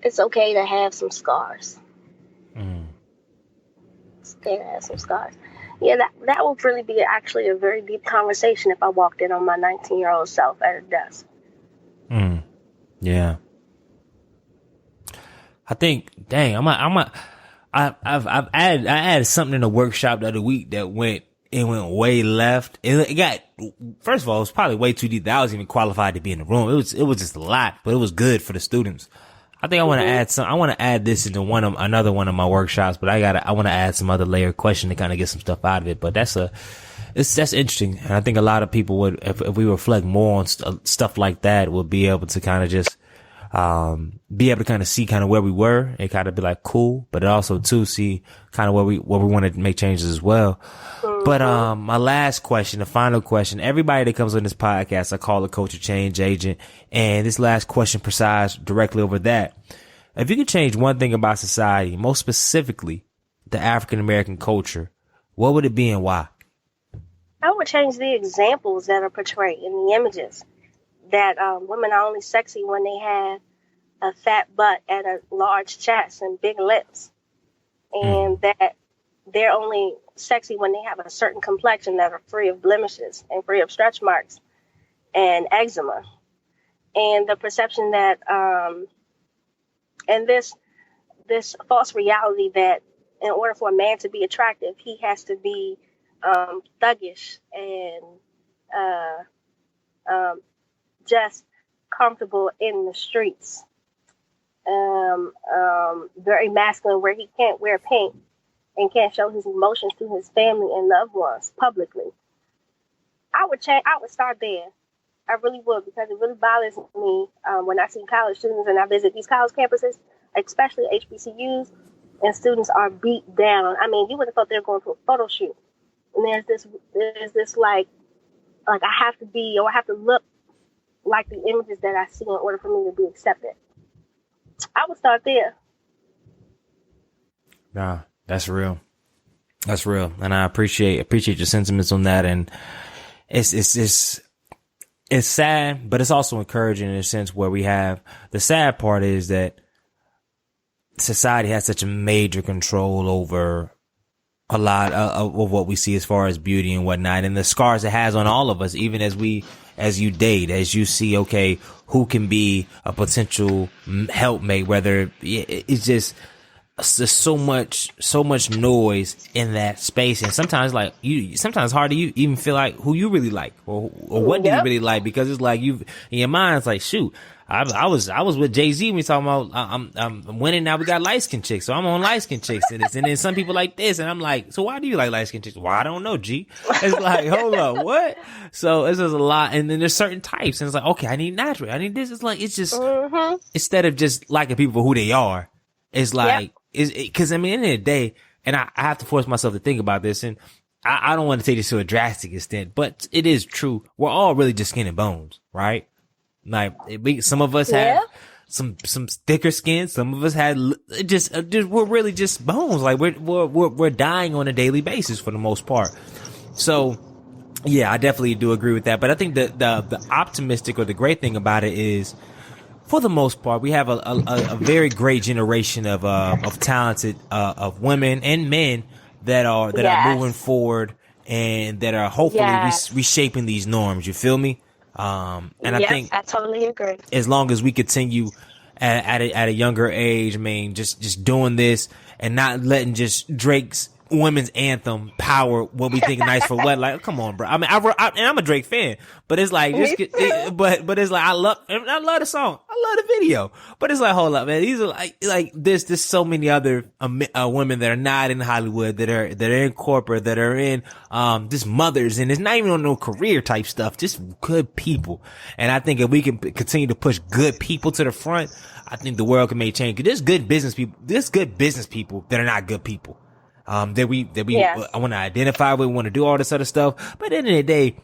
it's okay to have some scars. It's okay to have some scars. Yeah, that would really be actually a very deep conversation if I walked in on my 19-year-old self at a desk. Yeah. I think, dang, I added something in the workshop the other week that went it went way left. It got, first of all, it was probably way too deep that I was even qualified to be in the room. It was just a lot, but it was good for the students. I think I want to add I want to add this into another one of my workshops, but I want to add some other layered question to kind of get some stuff out of it. But that's interesting. And I think a lot of people would, if we reflect more on stuff like that, would be able to kind of just, be able to kind of see kind of where we were and kind of be like, cool, but also too see kind of where we want to make changes as well. But, my last question, the final question, everybody that comes on this podcast, I call a culture change agent. And this last question presides directly over that. If you could change one thing about society, most specifically the African American culture, what would it be and why? I would change the examples that are portrayed in the images. That women are only sexy when they have a fat butt and a large chest and big lips. And that they're only sexy when they have a certain complexion that are free of blemishes and free of stretch marks and eczema. And the perception that, and this false reality that in order for a man to be attractive, he has to be thuggish and just comfortable in the streets. Very masculine, where he can't wear pink and can't show his emotions to his family and loved ones publicly. I would start there. I really would, because it really bothers me when I see college students and I visit these college campuses, especially HBCUs, and students are beat down. I mean, you would have thought they were going to a photo shoot. And there's this like I have to be, or I have to look like the images that I see in order for me to be accepted. I would start there. Nah, that's real. That's real. And I appreciate your sentiments on that. And it's sad, but it's also encouraging in a sense where we have, the sad part is that society has such a major control over a lot of what we see as far as beauty and whatnot, and the scars it has on all of us, even as you date, as you see, okay, who can be a potential helpmate, whether it's just so much noise in that space. And sometimes sometimes hard to even feel like who you really like or what do you really like, because it's like in your mind, it's like, shoot, I was with Jay-Z when we talking about, I'm winning now. We got light skin chicks. So I'm on light skin chicks and then some people like this. And I'm like, so why do you like light skin chicks? Well, I don't know, G. It's like, hold up, what? So it's just a lot. And then there's certain types and it's like, okay, I need natural. I need this. It's like, it's just, instead of just liking people for who they are, it's like, cause I mean, at the end of the day, and I have to force myself to think about this, and I don't want to take this to a drastic extent, but it is true. We're all really just skin and bones, right? Like some of us have some thicker skin. Some of us had just we're really just bones. Like we're dying on a daily basis for the most part. So yeah, I definitely do agree with that. But I think the optimistic or the great thing about it is, for the most part, we have a very great generation of talented of women and men that are moving forward and that are hopefully reshaping these norms. You feel me? And I think I totally agree. As long as we continue at a younger age, I mean, just doing this and not letting just Drake's women's anthem power what we think nice for what, like, come on, bro. I mean, and I'm a Drake fan, but it's like, but it's like, I love the song. I love the video, but it's like, hold up, man. These are like there's so many other women that are not in Hollywood, that are in corporate, that are in, just mothers, and it's not even on no career type stuff, just good people. And I think if we can continue to push good people to the front, I think the world can make change. 'Cause there's good business people that are not good people. That we I want to identify with, want to do all this other stuff. But at the end of the day,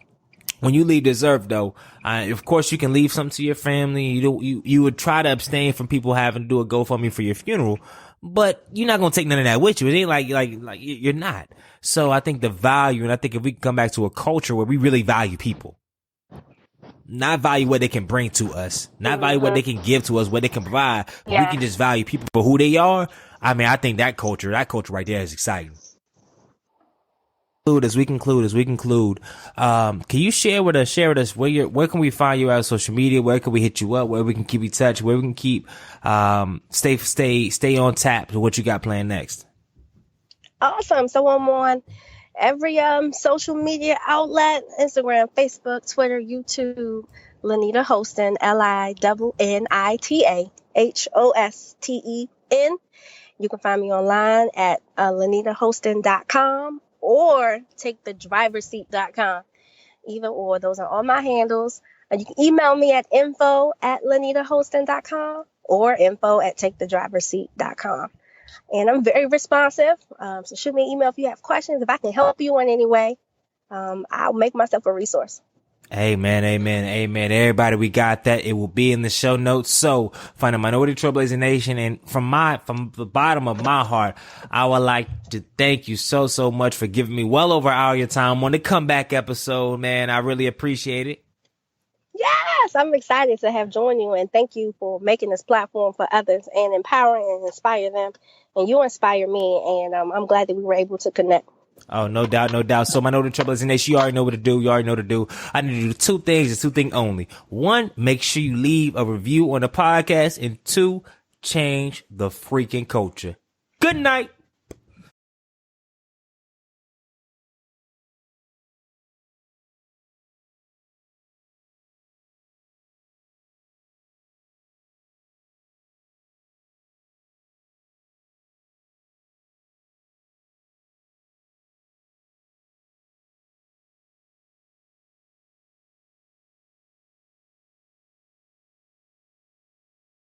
when you leave this earth, though, of course you can leave something to your family. You would try to abstain from people having to do a GoFundMe for your funeral, but you're not going to take none of that with you. It ain't like you're not. So I think the value, and I think if we can come back to a culture where we really value people, not value what they can bring to us, not value what they can give to us, what they can provide, but we can just value people for who they are. I mean, I think that culture right there is exciting. As we conclude, can you share with us where can we find you on social media? Where can we hit you up? Where we can keep in touch? Where we can keep, stay on tap to what you got planned next? Awesome. So I'm on every social media outlet, Instagram, Facebook, Twitter, YouTube, Linita Hosten, LINNITA HOSTEN. You can find me online at LinitaHosten.com or takethedriverseat.com. Either or, those are all my handles. You can email me at info@LinitaHosten.com or info@takethedriverseat.com. And I'm very responsive. So shoot me an email if you have questions. If I can help you in any way, I'll make myself a resource. Amen, amen, amen. Everybody, we got that. It will be in the show notes. So find a Minority Trailblazer Nation. And from the bottom of my heart, I would like to thank you so much for giving me well over an hour of your time on the comeback episode, man. I really appreciate it. Yes, I'm excited to have joined you, and thank you for making this platform for others and empowering and inspire them. And you inspire me, and I'm glad that we were able to connect. Oh, no doubt, no doubt. So, Minority Trailblazer Nation, you already know what to do. You already know what to do. I need to do two things and two things only. One, make sure you leave a review on the podcast. And two, change the freaking culture. Good night.